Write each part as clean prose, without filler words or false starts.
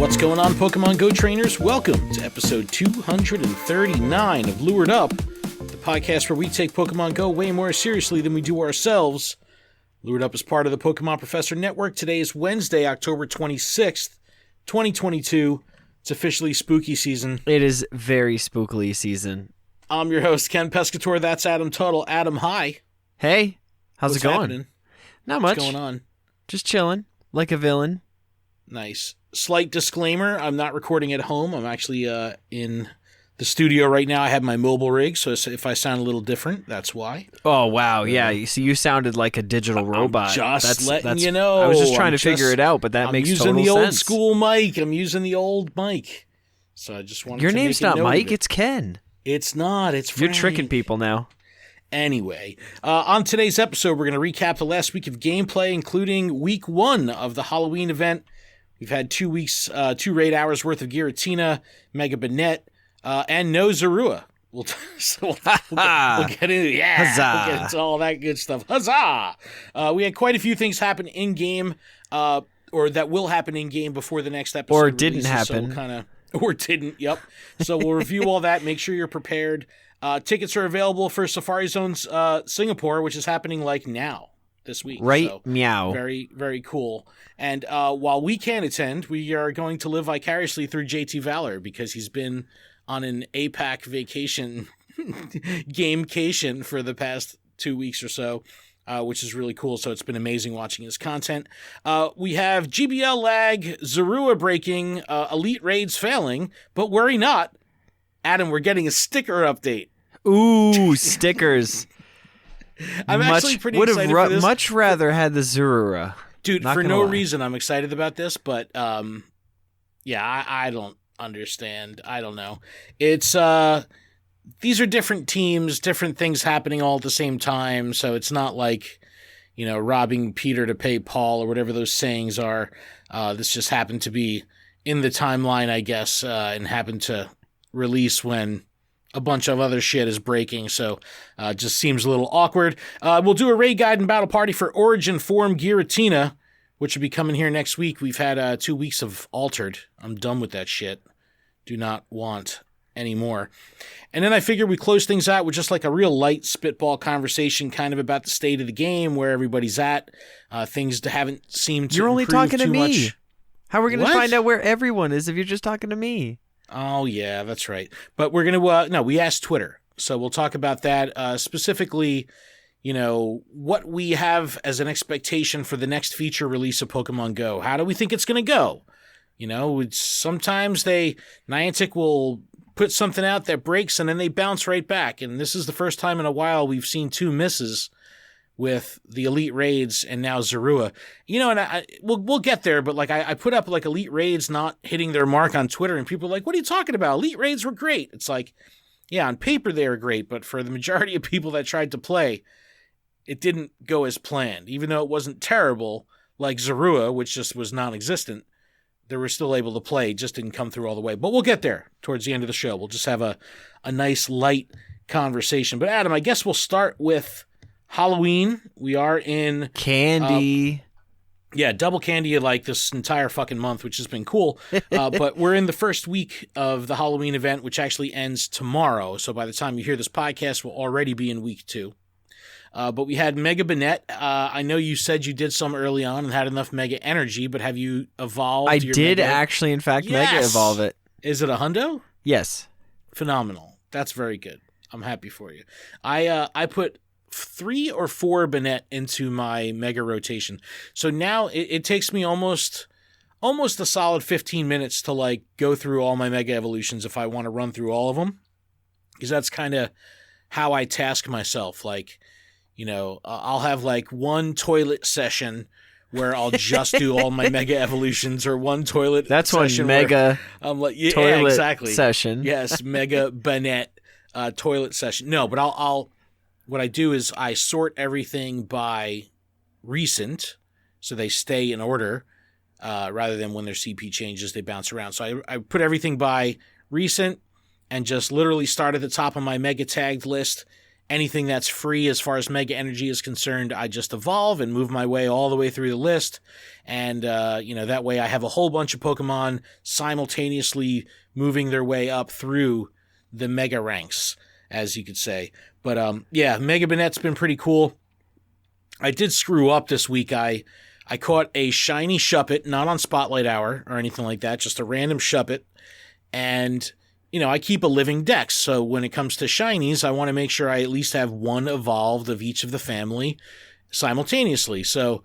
What's going on, Pokemon Go trainers? Welcome to episode 239 of Lured Up, the podcast where we take Pokemon Go way more seriously than we do ourselves. Lured Up is part of the Pokemon Professor Network. Today is Wednesday, October 26th, 2022. It's officially spooky season. It is very spookily season. I'm your host, Ken Pescator. That's Adam Tuttle. Adam, hi. Hey, how's What's it going? Happening? Not much. What's going on? Just chilling, like a villain. Nice. Slight disclaimer, I'm not recording at home. I'm actually in the studio right now. I have my mobile rig, so if I sound a little different, that's why. Oh, wow. Yeah, you sounded like a digital robot. Just letting you know. I was just trying to figure it out, but that makes total sense. I'm using the old school mic. I'm using the old mic. So I just wanted Your to name's make not a note Mike, of it. it's Ken. It's not. It's Frank. You're tricking people now. Anyway, on today's episode, we're going to recap the last week of gameplay, including week 1 of the Halloween event. We've had 2 weeks, 2 raid hours worth of Giratina, Mega Banette, and no Zorua. We'll get into Huzzah. We'll get into all that good stuff. Huzzah! We had quite a few things happen in game, or that will happen in game before the next episode. Or didn't releases, happen. So or didn't. Yep. So we'll review all that. Make sure you're prepared. Tickets are available for Safari Zone's Singapore, which is happening like now. This week. Right? So, meow. Very, very cool. And while we can't attend, we are going to live vicariously through JT Valor because he's been on an APAC vacation, gamecation for the past 2 weeks or so, which is really cool. So it's been amazing watching his content. We have GBL lag, Zorua breaking, Elite Raids failing, but worry not. Adam, we're getting a sticker update. Ooh, stickers. I'm actually pretty excited for this. Much rather had the Zorua. Dude, Not for gonna no lie. reason I'm excited about this, but yeah, I don't understand. I don't know. It's these are different teams, different things happening all at the same time, so it's not like, you know, robbing Peter to pay Paul or whatever those sayings are. This just happened to be in the timeline, I guess, and happened to release when a bunch of other shit is breaking, so it just seems a little awkward. We'll do a raid guide and battle party for Origin Forme Giratina, which will be coming here next week. We've had 2 weeks of Altered. I'm done with that shit. Do not want any more. And then I figured we close things out with just like a real light spitball conversation kind of about the state of the game, where everybody's at. Things haven't seemed to You're only improve talking to too me. much. How are we going to What? find out where everyone is if you're just talking to me? Oh, yeah, that's right. But we're going to, no, we asked Twitter. So we'll talk about that. Specifically, you know, what we have as an expectation for the next feature release of Pokemon Go. How do we think it's going to go? You know, sometimes Niantic will put something out that breaks and then they bounce right back. And this is the first time in a while we've seen 2 misses with the Elite Raids and now Zorua. You know, and we'll get there, but like I put up like Elite Raids not hitting their mark on Twitter, and people are like, what are you talking about? Elite Raids were great. It's like, yeah, on paper they were great, but for the majority of people that tried to play, it didn't go as planned. Even though it wasn't terrible, like Zorua, which just was non-existent, they were still able to play, just didn't come through all the way. But we'll get there towards the end of the show. We'll just have a nice, light conversation. But Adam, I guess we'll start with Halloween. We are in Candy. Double candy like this entire fucking month, which has been cool. But we're in the first week of the Halloween event, which actually ends tomorrow. So by the time you hear this podcast, we'll already be in week 2. But we had Mega Banette. I know you said you did some early on and had enough Mega Energy, but have you evolved? I your did Mega? actually, in fact, Yes! Mega Evolve it. Is it a hundo? Yes. Phenomenal. That's very good. I'm happy for you. I put 3 or 4 Banette into my Mega rotation. So now it takes me almost a solid 15 minutes to like go through all my Mega Evolutions if I want to run through all of them. Because that's kind of how I task myself. Like, you know, I'll have like one toilet session where I'll just do all my Mega Evolutions, or one toilet That's session one Mega I'm like, yeah, toilet exactly. session. Yes, Mega Banette toilet session. No, but I'll what I do is I sort everything by recent, so they stay in order, rather than when their CP changes, they bounce around. So I put everything by recent and just literally start at the top of my Mega tagged list anything that's free as far as Mega Energy is concerned, I just evolve and move my way all the way through the list. And, that way I have a whole bunch of Pokemon simultaneously moving their way up through the Mega ranks, as you could say. But, Mega Banette's been pretty cool. I did screw up this week. I caught a shiny Shuppet, not on Spotlight Hour or anything like that, just a random Shuppet. And, I keep a living dex, so when it comes to shinies, I want to make sure I at least have one evolved of each of the family simultaneously. So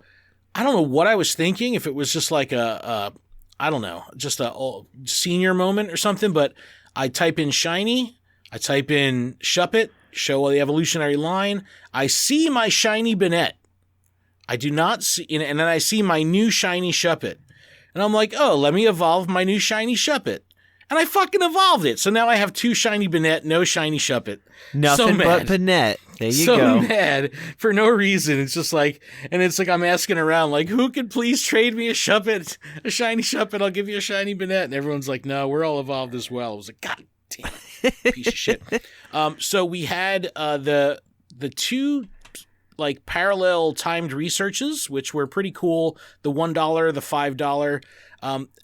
I don't know what I was thinking, if it was just like just a senior moment or something, but I type in shiny, I type in Shuppet, show the evolutionary line, I see my shiny Banette. I do not see, and then I see my new shiny Shuppet. And I'm like, oh, let me evolve my new shiny Shuppet. And I fucking evolved it. So now I have 2 shiny Banette, no shiny Shuppet. Nothing but Banette. There you go. So mad for no reason. It's just like, and it's like I'm asking around, like, who could please trade me a Shuppet, a shiny Shuppet? I'll give you a shiny Banette. And everyone's like, no, we're all evolved as well. I was like, God damn, piece of shit. So we had the 2 like parallel timed researches, which were pretty cool. The $1, the $5.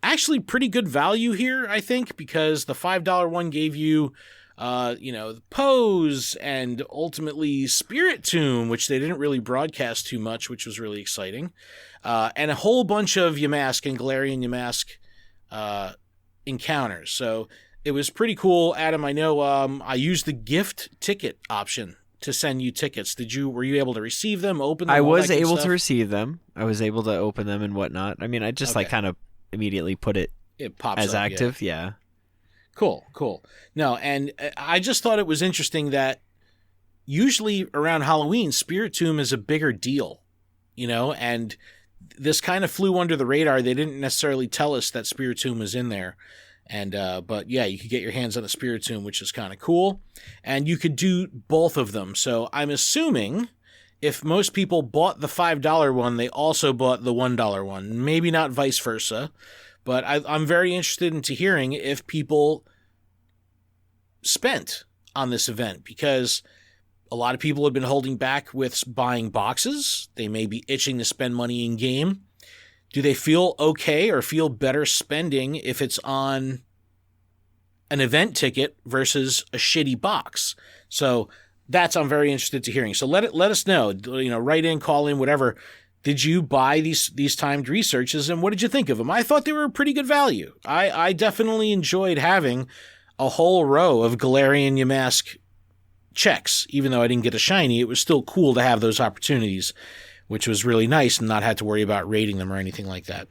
Actually pretty good value here, I think, because the $5 one gave you, the Pose and ultimately Spirit Tomb, which they didn't really broadcast too much, which was really exciting. And a whole bunch of Yamask and Galarian Yamask encounters. So it was pretty cool. Adam, I know I used the gift ticket option to send you tickets. Were you able to receive them, open them? I was able to receive them. I was able to open them and whatnot. I mean, I just kind of immediately put it pops as up, active. Yeah. Cool. No, and I just thought it was interesting that usually around Halloween, Spirit Tomb is a bigger deal, and this kind of flew under the radar. They didn't necessarily tell us that Spirit Tomb was in there. And, but yeah, you could get your hands on the Spirit Tomb, which is kind of cool. And you could do both of them. So I'm assuming if most people bought the $5 one, they also bought the $1 one. Maybe not vice versa. But I'm very interested into hearing if people spent on this event, because a lot of people have been holding back with buying boxes. They may be itching to spend money in game. Do they feel okay or feel better spending if it's on an event ticket versus a shitty box? So I'm very interested to hearing. So let us know, write in, call in, whatever. Did you buy these timed researches, and what did you think of them? I thought they were a pretty good value. I definitely enjoyed having a whole row of Galarian Yamask checks. Even though I didn't get a shiny, it was still cool to have those opportunities, which was really nice and not have to worry about rating them or anything like that.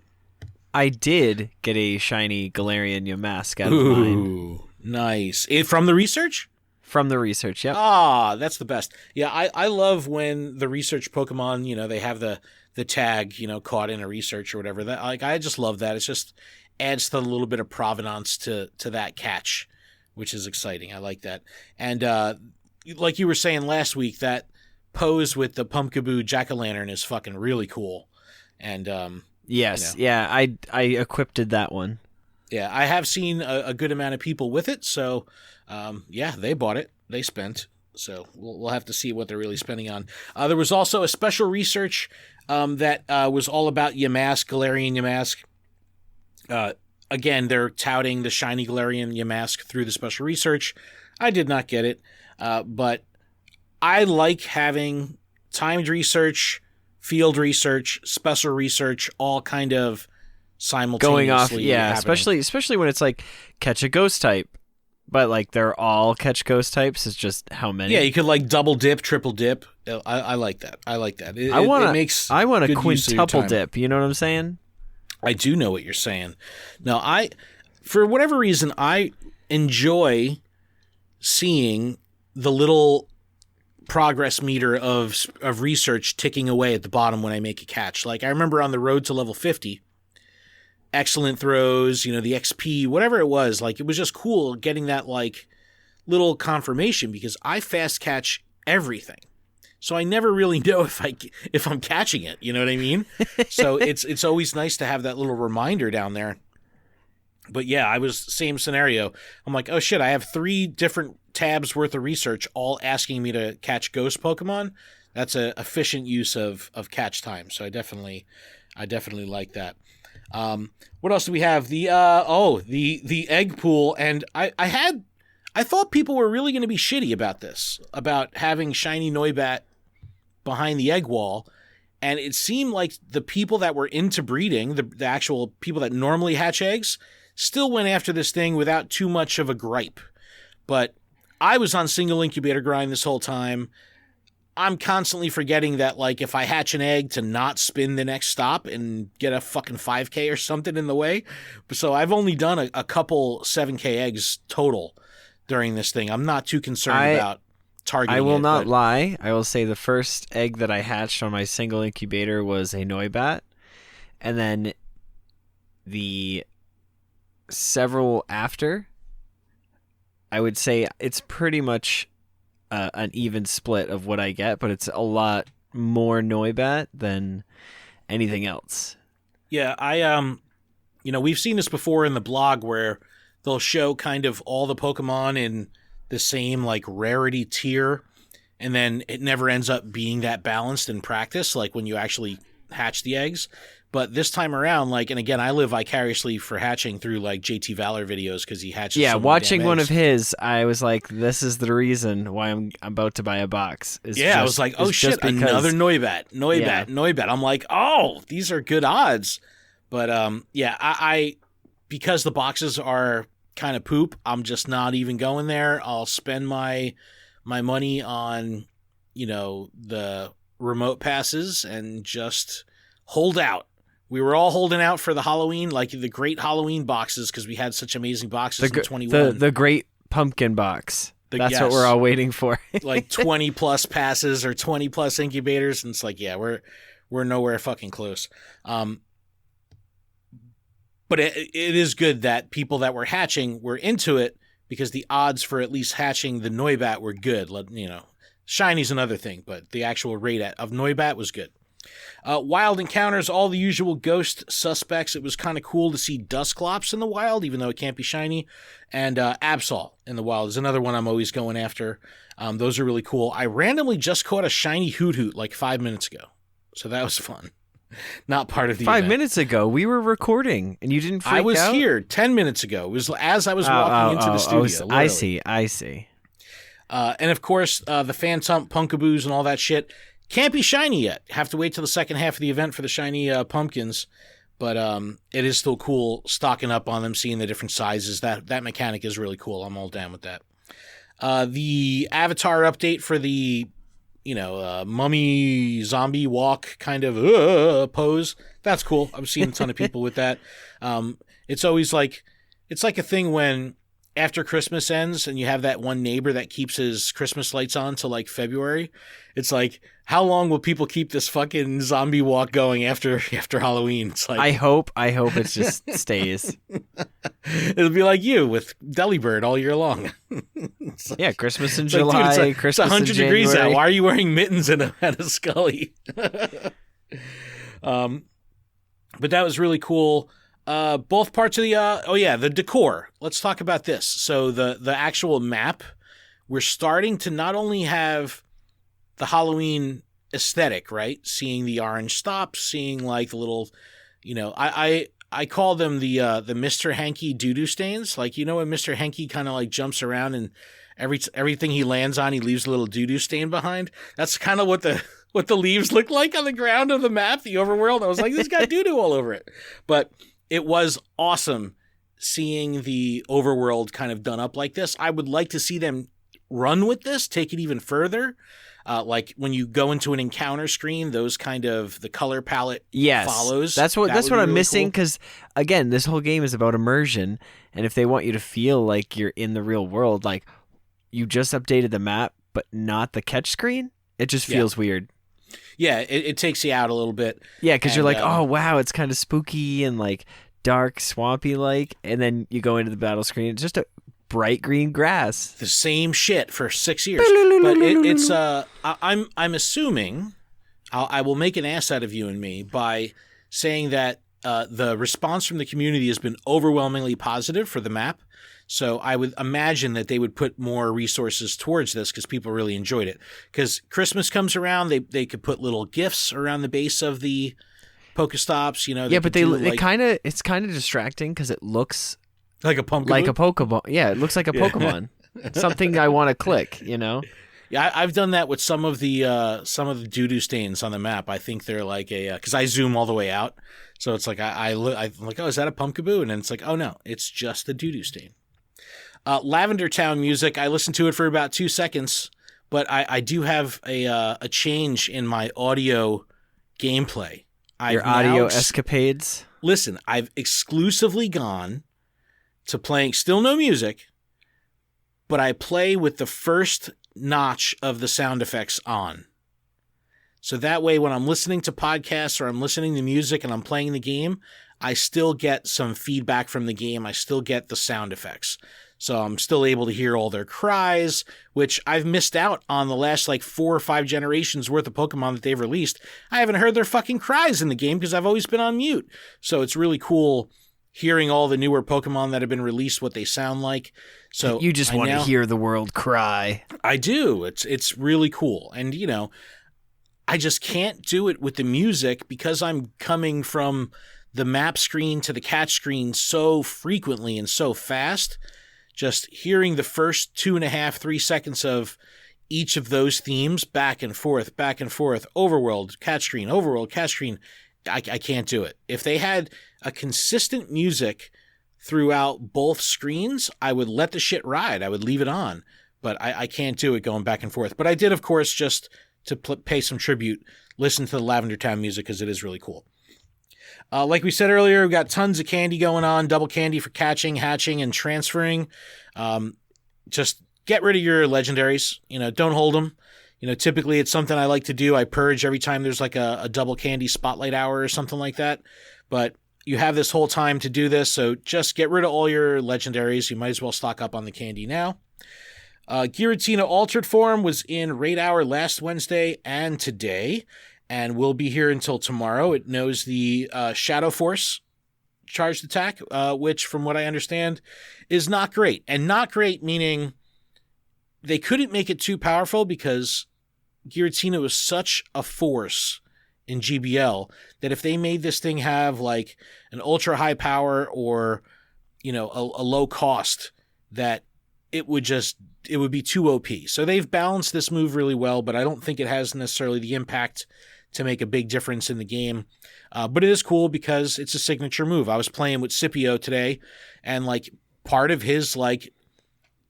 I did get a shiny Galarian Yamask out of mine. Ooh, nice. From the research? From the research, yep. Ah, that's the best. Yeah, I love when the research Pokemon, they have the tag, caught in a research or whatever. That I just love that. It just adds to a little bit of provenance to that catch, which is exciting. I like that. And like you were saying last week, that Pose with the Pumpkaboo Jack-o'-lantern is fucking really cool. And yes, yeah, I equipped that one. Yeah, I have seen a good amount of people with it, so they bought it, they spent, so we'll have to see what they're really spending on. There was also a special research that was all about Yamask, Galarian Yamask. Again, they're touting the shiny Galarian Yamask through the special research. I did not get it, but I like having timed research, field research, special research, all kind of simultaneously going off, yeah, happening. especially when it's like catch a ghost type, but like they're all catch ghost types. It's just how many. Yeah, you could like double dip, triple dip. I like that. I like that. I want a quintuple dip. You know what I'm saying? I do know what you're saying. Now, for whatever reason, I enjoy seeing the little progress meter of research ticking away at the bottom when I make a catch. Like I remember on the road to level 50, excellent throws, the XP, whatever it was, like it was just cool getting that like little confirmation, because I fast catch everything. So I never really know if I'm catching it, you know what I mean? So it's always nice to have that little reminder down there. But yeah, I was same scenario. I'm like, oh shit, I have 3 different tabs worth of research, all asking me to catch ghost Pokemon. That's a efficient use of catch time. So I definitely like that. What else do we have? The egg pool, and I thought people were really going to be shitty about this, about having shiny Noibat behind the egg wall. And it seemed like the people that were into breeding, the actual people that normally hatch eggs, still went after this thing without too much of a gripe. But I was on single incubator grind this whole time. I'm constantly forgetting that, like, if I hatch an egg, to not spin the next stop and get a fucking 5K or something in the way. So I've only done a couple 7K eggs total during this thing. I'm not too concerned about targeting I will it, not lie. I will say the first egg that I hatched on my single incubator was a Noibat. And then the several after, I would say it's pretty much an even split of what I get, but it's a lot more Noibat than anything else. Yeah, we've seen this before in the blog where they'll show kind of all the Pokemon in the same like rarity tier, and then it never ends up being that balanced in practice, like when you actually hatch the eggs. But this time around, like, and again, I live vicariously for hatching through like JT Valor videos because he hatches. Yeah, so many watching damn one eggs. of his, I was like, "This is the reason why I'm about to buy a box." I was like, "Oh shit, another Noibat." I'm like, "Oh, these are good odds." But I because the boxes are kind of poop, I'm just not even going there. I'll spend my money on, the remote passes and just hold out. We were all holding out for the Halloween, like the great Halloween boxes, because we had such amazing boxes in 21. The great pumpkin box. That's what we're all waiting for. Like 20 plus passes or 20 plus incubators, and it's like, yeah, we're nowhere fucking close. But it is good that people that were hatching were into it, because the odds for at least hatching the Noibat were good. Shiny's another thing, but the actual rate of Noibat was good. Wild encounters, all the usual ghost suspects. It was kind of cool to see Dusclops in the wild, even though it can't be shiny. And Absol in the wild is another one I'm always going after. Those are really cool. I randomly just caught a shiny Hoot like 5 minutes ago. So that was fun. Not part of the 5 event. minutes ago, we were recording, and you didn't freak out? I was here 10 minutes ago. It was as I was walking into the studio. I see. And of course, the Phantom Punkaboos and all that shit can't be shiny yet. Have to wait till the second half of the event for the shiny pumpkins. But it is still cool stocking up on them, seeing the different sizes. That mechanic is really cool. I'm all down with that. The avatar update for the mummy zombie walk kind of pose. That's cool. I've seen a ton of people with that. It's always like, it's like a thing when after Christmas ends and you have that one neighbor that keeps his Christmas lights on till like February. It's like, how long will people keep this fucking zombie walk going after Halloween? It's like, I hope it just stays. It'll be like you with Delibird all year long. Yeah, Christmas in It's July, dude, Christmas it's 100 in degrees January. out. Why are you wearing mittens and a Scully? But that was really cool. Both parts of the decor. Let's talk about this. So the actual map, we're starting to not only have the Halloween aesthetic, right? Seeing the orange stops, seeing like the little, I call them the Mr. Hanky doo-doo stains. Like, when Mr. Hanky kind of like jumps around and everything he lands on, he leaves a little doo-doo stain behind. That's kind of what the leaves look like on the ground of the map, the overworld. I was like, this got doo-doo all over it. But it was awesome seeing the overworld kind of done up like this. I would like to see them run with this, take it even further. Like when you go into an encounter screen, those kind of the color palette follows. That's what I'm really missing, cool. because again, this whole game is about immersion, and if they want you to feel like you're in the real world, like you just updated the map but not the catch screen, it just feels weird. Yeah, it takes you out a little bit. Yeah, because you're like, oh wow, it's kind of spooky and like dark, swampy like, and then you go into the battle screen, it's just a bright green grass. The same shit for 6 years. But it's I'm assuming I will make an ass out of you and me by saying that the response from the community has been overwhelmingly positive for the map. So I would imagine that they would put more resources towards this because people really enjoyed it. Because Christmas comes around, they could put little gifts around the base of the Pokestops. Yeah, but it's kind of distracting because it looks like a pumpkin, like a Pokemon. Yeah, it looks like a Pokemon. Something I want to click. Yeah, I've done that with some of the doo-doo stains on the map. I think they're like because I zoom all the way out, so it's like I'm like, oh, is that a Pumpkaboo? And then it's like, oh no, it's just the doo-doo stain. Lavender Town music. I listened to it for about 2 seconds, but I do have a change in my audio gameplay. Your audio escapades. Listen, I've exclusively gone to playing still no music, but I play with the first notch of the sound effects on. So that way when I'm listening to podcasts or I'm listening to music and I'm playing the game, I still get some feedback from the game. I still get the sound effects. So I'm still able to hear all their cries, which I've missed out on the last 4 or 5 generations worth of Pokemon that they've released. I haven't heard their fucking cries in the game because I've always been on mute. So it's really cool hearing all the newer Pokemon that have been released, what they sound like. So you just want to hear the world cry. I do. It's really cool. And, I just can't do it with the music because I'm coming from the map screen to the catch screen so frequently and so fast. Just hearing the first 2.5, 3 seconds of each of those themes back and forth, overworld, catch screen, overworld, catch screen, I can't do it. If they had a consistent music throughout both screens, I would let the shit ride. I would leave it on, but I can't do it going back and forth. But I did, of course, just to pay some tribute, listen to the Lavender Town music because it is really cool. Like we said earlier, we've got tons of candy going on, double candy for catching, hatching, and transferring. Just get rid of your legendaries. Don't hold them. Typically it's something I like to do. I purge every time there's a double candy spotlight hour or something like that. But you have this whole time to do this, so just get rid of all your legendaries. You might as well stock up on the candy now. Giratina Altered Form was in Raid Hour last Wednesday and today, and will be here until tomorrow. It knows the Shadow Force charged attack, which, from what I understand, is not great. And not great meaning they couldn't make it too powerful because Giratina was such a force in GBL that if they made this thing have an ultra high power or a low cost, that it would be too OP. So they've balanced this move really well, but I don't think it has necessarily the impact to make a big difference in the game. But it is cool because it's a signature move. I was playing with Scipio today, and part of his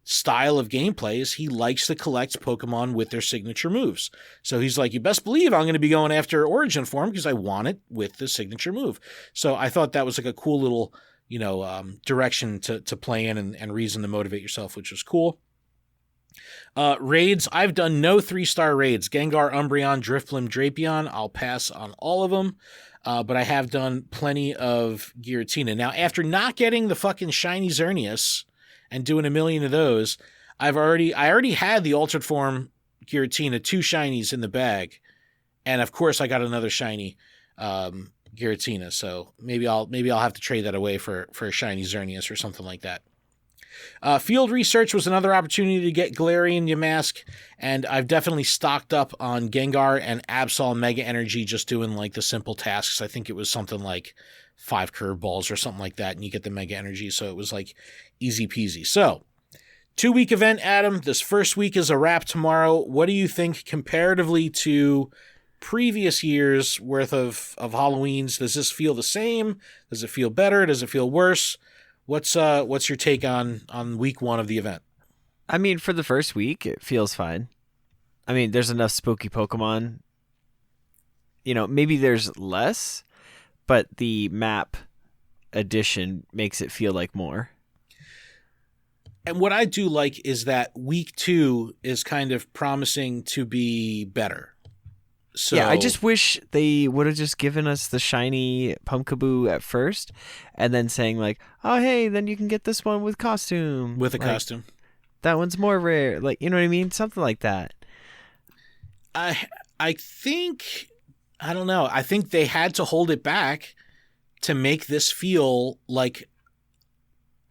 style of gameplay is he likes to collect Pokemon with their signature moves. So he's like, you best believe I'm going to be going after Origin Forme because I want it with the signature move. So I thought that was a cool little, direction to play in and reason to motivate yourself, which was cool. Raids. I've done no 3-star raids. Gengar, Umbreon, Drifblim, Drapion. I'll pass on all of them. But I have done plenty of Giratina. Now, after not getting the fucking shiny Xerneas and doing a million of those, I already had the Altered Form Giratina, 2 shinies in the bag. And of course I got another shiny Giratina. So maybe I'll have to trade that away for a shiny Xerneas or something like that. Field research was another opportunity to get Galarian Yamask, and I've definitely stocked up on Gengar and Absol Mega Energy just doing the simple tasks. I think it was something like 5 curveballs or something like that, and you get the Mega Energy, so it was easy peasy. So, 2-week event, Adam. This first week is a wrap tomorrow. What do you think comparatively to previous years worth of Halloweens? Does this feel the same? Does it feel better? Does it feel worse? What's your take on week 1 of the event? I mean, for the first week, it feels fine. I mean, there's enough spooky Pokemon. Maybe there's less, but the map addition makes it feel like more. And what I do like is that week 2 is kind of promising to be better. So, yeah, I just wish they would have just given us the shiny Pumpkaboo at first, and then saying oh hey, then you can get this one with costume. With a costume. That one's more rare. You know what I mean? Something like that. I think, I don't know. I think they had to hold it back to make this feel like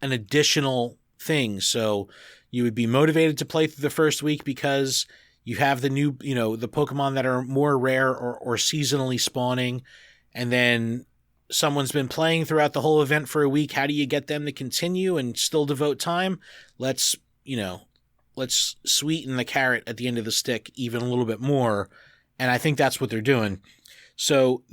an additional things. So you would be motivated to play through the first week because you have the new, the Pokemon that are more rare or seasonally spawning. And then someone's been playing throughout the whole event for a week. How do you get them to continue and still devote time? Let's sweeten the carrot at the end of the stick even a little bit more. And I think that's what they're doing. So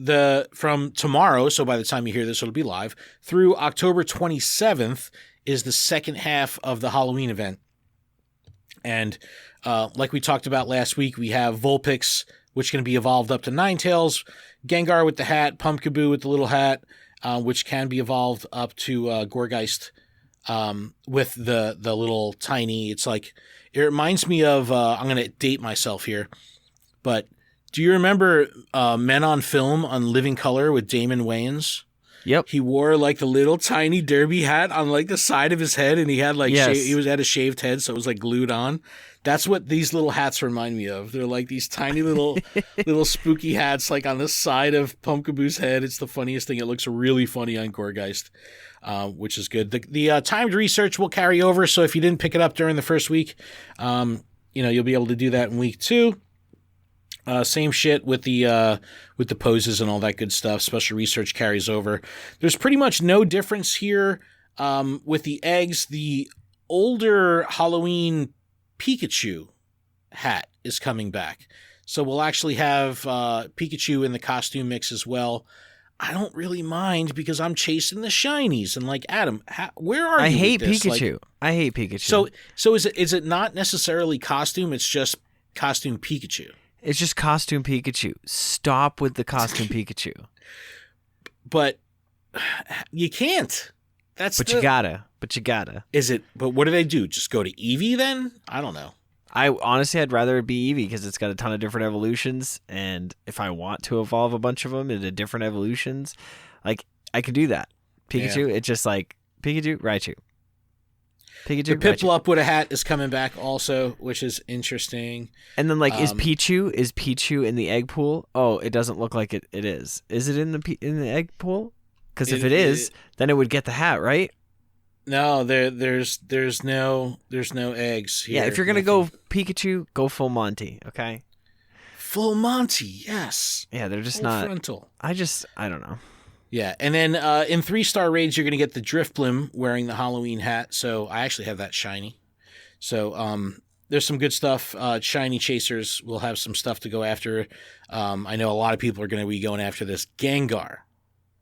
from tomorrow, so by the time you hear this, it'll be live, through October 27th is the second half of the Halloween event. And like we talked about last week, we have Vulpix, which can be evolved up to Ninetales, Gengar with the hat, Pumpkaboo with the little hat, which can be evolved up to Gourgeist with the little tiny, it reminds me of, I'm going to date myself here, but do you remember Men on Film on Living Color with Damon Wayans? Yep. He wore like the little tiny derby hat on like the side of his head, and he had like he had a shaved head, so it was like glued on. That's what these little hats remind me of. They're like these tiny little spooky hats like on the side of Pumpkaboo's head. It's the funniest thing. It looks really funny on Gourgeist, which is good. The timed research will carry over, so if you didn't pick it up during the first week, you'll be able to do that in week 2. Same shit with the poses and all that good stuff. Special research carries over. There's pretty much no difference here with the eggs. The older Halloween Pikachu hat is coming back. So we'll actually have Pikachu in the costume mix as well. I don't really mind because I'm chasing the shinies. And like, Adam, where are you? I hate with this? Pikachu. I hate Pikachu. So is it not necessarily costume? It's just costume Pikachu. It's just costume Pikachu. Stop with the costume Pikachu. But you can't. You gotta. Is it? But what do they do? Just go to Eevee then? I don't know. I'd rather it be Eevee because it's got a ton of different evolutions, and if I want to evolve a bunch of them into different evolutions, like I could do that. Pikachu, It's just like Pikachu, Raichu. Pikachu, the Piplup with a hat is coming back also, which is interesting. And then is Pichu in the egg pool? Oh, it doesn't look like it is. Is it in the egg pool? Because if it is, then it would get the hat, right? No, there's no eggs here. Yeah, if you're gonna go Pikachu, go full Monty, okay? Full Monty, yes. Yeah, they're just full not frontal. I don't know. Yeah, and then in 3-star raids, you're going to get the Drifblim wearing the Halloween hat. So I actually have that shiny. So there's some good stuff. Shiny Chasers will have some stuff to go after. I know a lot of people are going to be going after this Gengar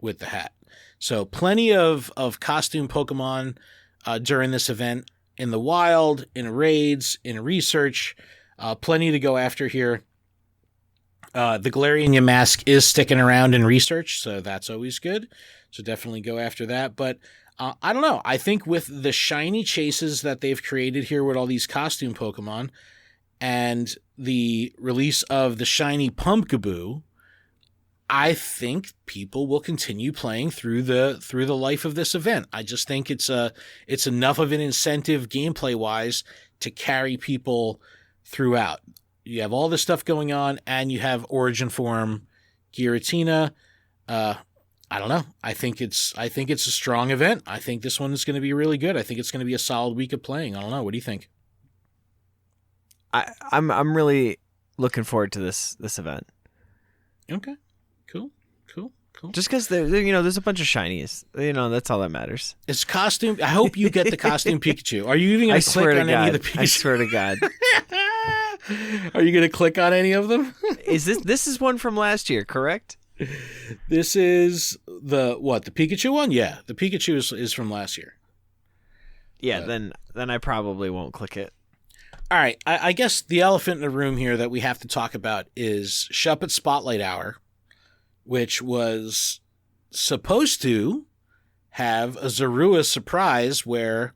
with the hat. So plenty of costume Pokemon during this event in the wild, in raids, in research. Plenty to go after here. The Galarian Mask is sticking around in research, so that's always good. So definitely go after that. But I don't know. I think with the shiny chases that they've created here with all these costume Pokemon and the release of the shiny Pumpkaboo, I think people will continue playing through the life of this event. I just think it's enough of an incentive gameplay wise to carry people throughout. You have all this stuff going on, and you have Origin Forme Giratina. I don't know. I think it's a strong event. I think this one is going to be really good. I think it's going to be a solid week of playing. I don't know. What do you think? I'm really looking forward to this event. Okay. Cool. Just because there's a bunch of shinies. That's all that matters. It's costume. I hope you get the costume Pikachu. Are you even going to click on any of the Pikachu? I swear to God. Are you going to click on any of them? This is one from last year, correct? This is the Pikachu one? Yeah, the Pikachu is from last year. Yeah, then I probably won't click it. All right, I guess the elephant in the room here that we have to talk about is Shuppet Spotlight Hour, which was supposed to have a Zorua surprise where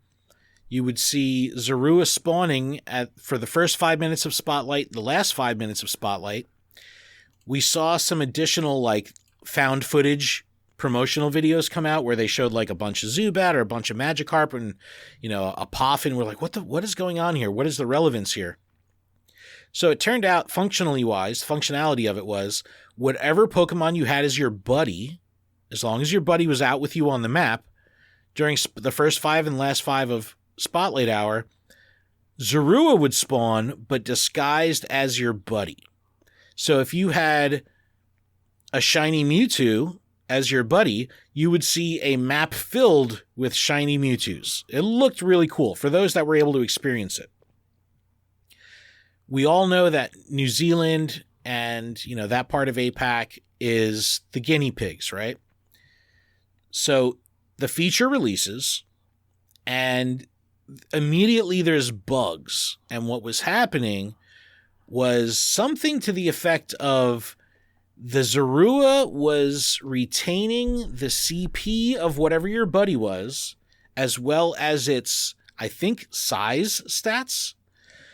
you would see Zorua spawning for the first 5 minutes of Spotlight, the last 5 minutes of Spotlight. We saw some additional found footage promotional videos come out where they showed a bunch of Zubat or a bunch of Magikarp and a Poffin. We're like, what is going on here? What is the relevance here? So it turned out functionality of it was whatever Pokemon you had as your buddy, as long as your buddy was out with you on the map during the first 5 and last 5 of Spotlight Hour, Zorua would spawn, but disguised as your buddy. So if you had a shiny Mewtwo as your buddy, you would see a map filled with shiny Mewtwo's. It looked really cool for those that were able to experience it. We all know that New Zealand and, that part of APAC is the guinea pigs, right? So the feature releases and immediately there's bugs. And what was happening was something to the effect of the Zorua was retaining the CP of whatever your buddy was, as well as its, I think, size stats.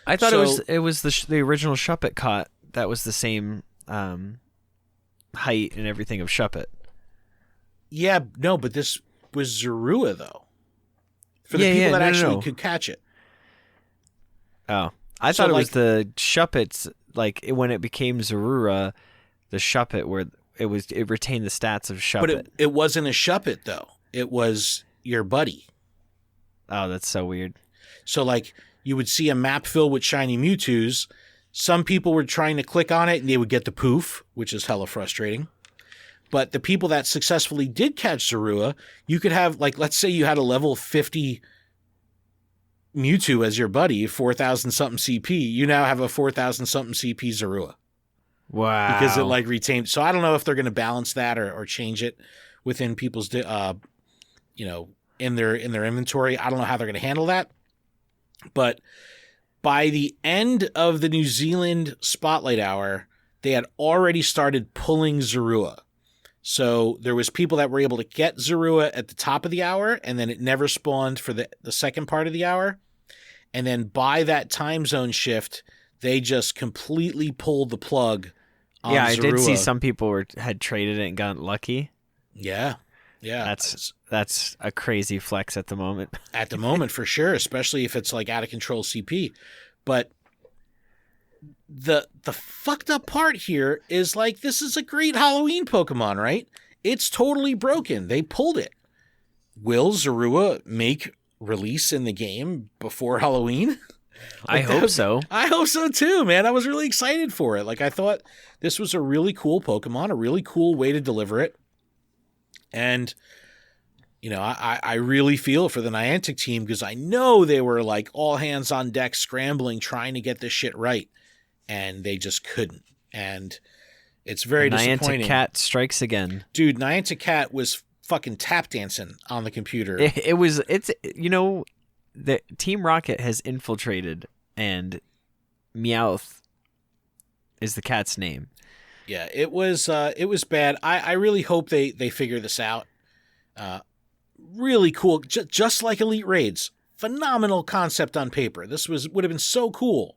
I thought it was the original Shuppet caught that was the same height and everything of Shuppet. Yeah, no, but this was Zorua, though. For the people that actually could catch it. Oh. I thought it was the Shuppets, like, when it became Zorua, the Shuppet, where it retained the stats of Shuppet. But it wasn't a Shuppet, though. It was your buddy. Oh, that's so weird. So, like, you would see a map filled with shiny Mewtwo's. Some people were trying to click on it, and they would get the poof, which is hella frustrating. But the people that successfully did catch Zorua, you could have, like, let's say you had a level 50 Mewtwo as your buddy, 4,000-something CP. You now have a 4,000-something CP Zorua. Wow. Because it, like, retained. So I don't know if they're going to balance that or change it within people's, in their inventory. I don't know how they're going to handle that. But by the end of the New Zealand Spotlight Hour, they had already started pulling Zorua. So there was people that were able to get Zorua at the top of the hour, and then it never spawned for the second part of the hour. And then by that time zone shift, they just completely pulled the plug on Zorua. I did see some people had traded it and gotten lucky. Yeah. That's a crazy flex at the moment. At the moment, for sure, especially if it's like out of control CP. But the fucked up part here is, like, this is a great Halloween Pokemon, right? It's totally broken. They pulled it. Will Zorua make release in the game before Halloween? I hope so. I hope so too, man. I was really excited for it. Like, I thought this was a really cool Pokemon, a really cool way to deliver it. And, I really feel for the Niantic team, because I know they were, like, all hands on deck scrambling, trying to get this shit right. And they just couldn't. And it's very disappointing. Niantic Cat strikes again. Dude, Niantic Cat was fucking tap dancing on the computer. The Team Rocket has infiltrated, and Meowth is the cat's name. Yeah, it was bad. I really hope they figure this out. Really cool. Just like Elite Raids. Phenomenal concept on paper. This would have been so cool.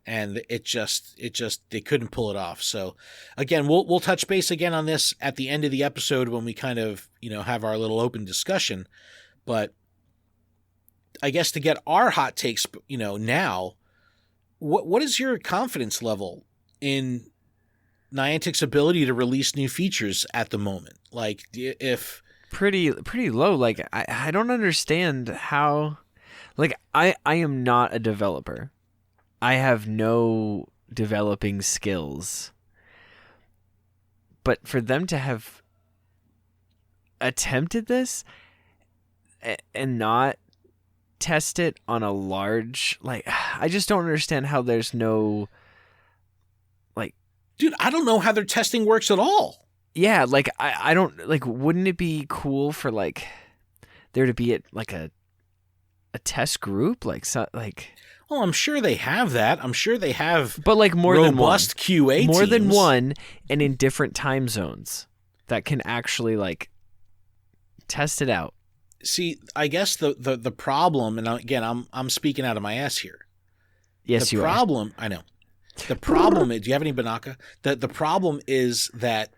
And it just they couldn't pull it off. So again, we'll touch base again on this at the end of the episode when we kind of, have our little open discussion. But I guess to get our hot takes, now, what is your confidence level in Niantic's ability to release new features at the moment? Like, if pretty low. Like, I don't understand how. Like, I am not a developer. I have no developing skills. But for them to have attempted this and not test it on a large, like, I just don't understand how there's no, like, dude, I don't know how their testing works at all. Yeah, like, I don't, like, wouldn't it be cool for, like, there to be a test group, Oh, I'm sure they have that. I'm sure they have, but like more than one robust QA more teams. Than one, and in different time zones that can actually, like, test it out. See, I guess the problem, and again, I'm speaking out of my ass here. Yes, you are. I know. The problem is, do you have any Banaka? The problem is that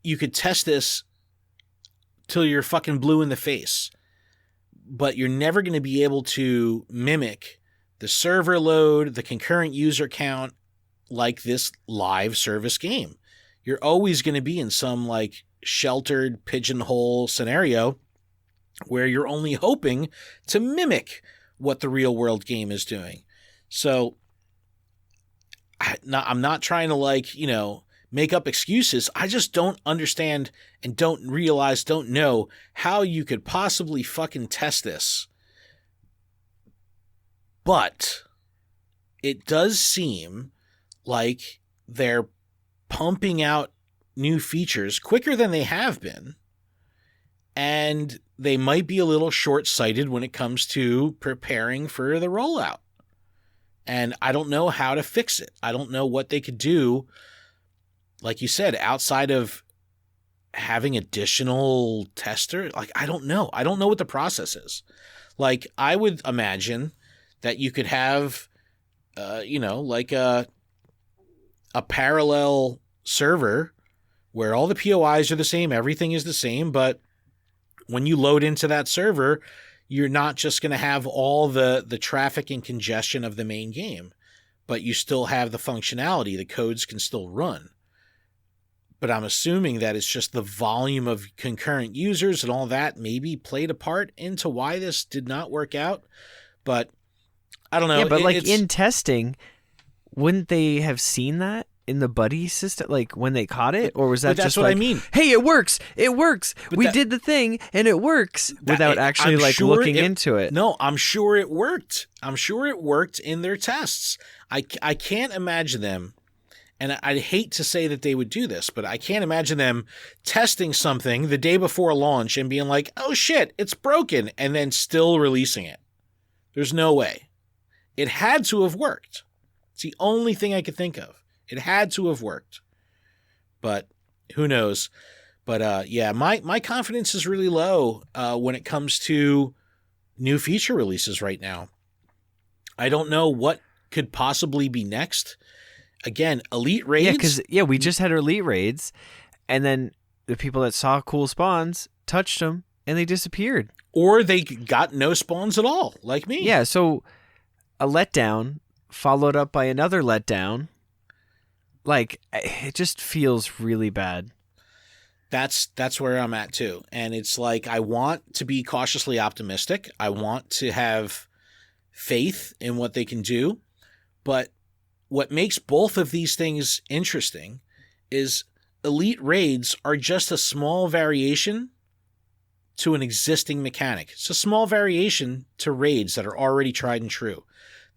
you could test this till you're fucking blue in the face, but you're never going to be able to mimic the server load, the concurrent user count, like this live service game. You're always going to be in some, like, sheltered pigeonhole scenario where you're only hoping to mimic what the real world game is doing. So I'm not trying to make up excuses. I just don't understand and don't know how you could possibly fucking test this. But it does seem like they're pumping out new features quicker than they have been. And they might be a little short-sighted when it comes to preparing for the rollout. And I don't know how to fix it. I don't know what they could do, like you said, outside of having additional tester. Like, I don't know. I don't know what the process is. Like, I would imagine that you could have, like a parallel server where all the POIs are the same, everything is the same, but when you load into that server, you're not just going to have all the traffic and congestion of the main game, but you still have the functionality. The codes can still run. But I'm assuming that it's just the volume of concurrent users and all that maybe played a part into why this did not work out. But I don't know. Yeah, but in testing, wouldn't they have seen that in the buddy system, like when they caught it? Or was that that's just what I mean? Hey, it works. We did the thing and it works, without actually looking into it. No, I'm sure it worked. I'm sure it worked in their tests. I can't imagine them. And I'd hate to say that they would do this, but I can't imagine them testing something the day before launch and being like, oh shit, it's broken, and then still releasing it. There's no way. It had to have worked. It's the only thing I could think of. It had to have worked. But who knows? But yeah, my confidence is really low when it comes to new feature releases right now. I don't know what could possibly be next. Again, elite raids. Yeah, because we just had elite raids, and then the people that saw cool spawns touched them, and they disappeared. Or they got no spawns at all, like me. Yeah, so a letdown followed up by another letdown. Like, it just feels really bad. That's where I'm at too. And it's like, I want to be cautiously optimistic. I want to have faith in what they can do. But what makes both of these things interesting is elite raids are just a small variation to an existing mechanic. It's a small variation to raids that are already tried and true.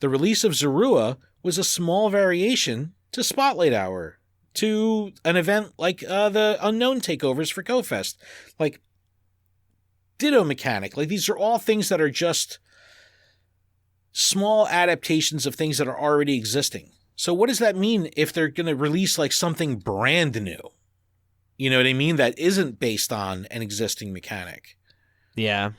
The release of Zorua was a small variation to Spotlight Hour, to an event like the Unknown takeovers for GoFest. Like, ditto mechanic. Like, these are all things that are just small adaptations of things that are already existing. So what does that mean if they're going to release like something brand new? You know what I mean? That isn't based on an existing mechanic. Yeah.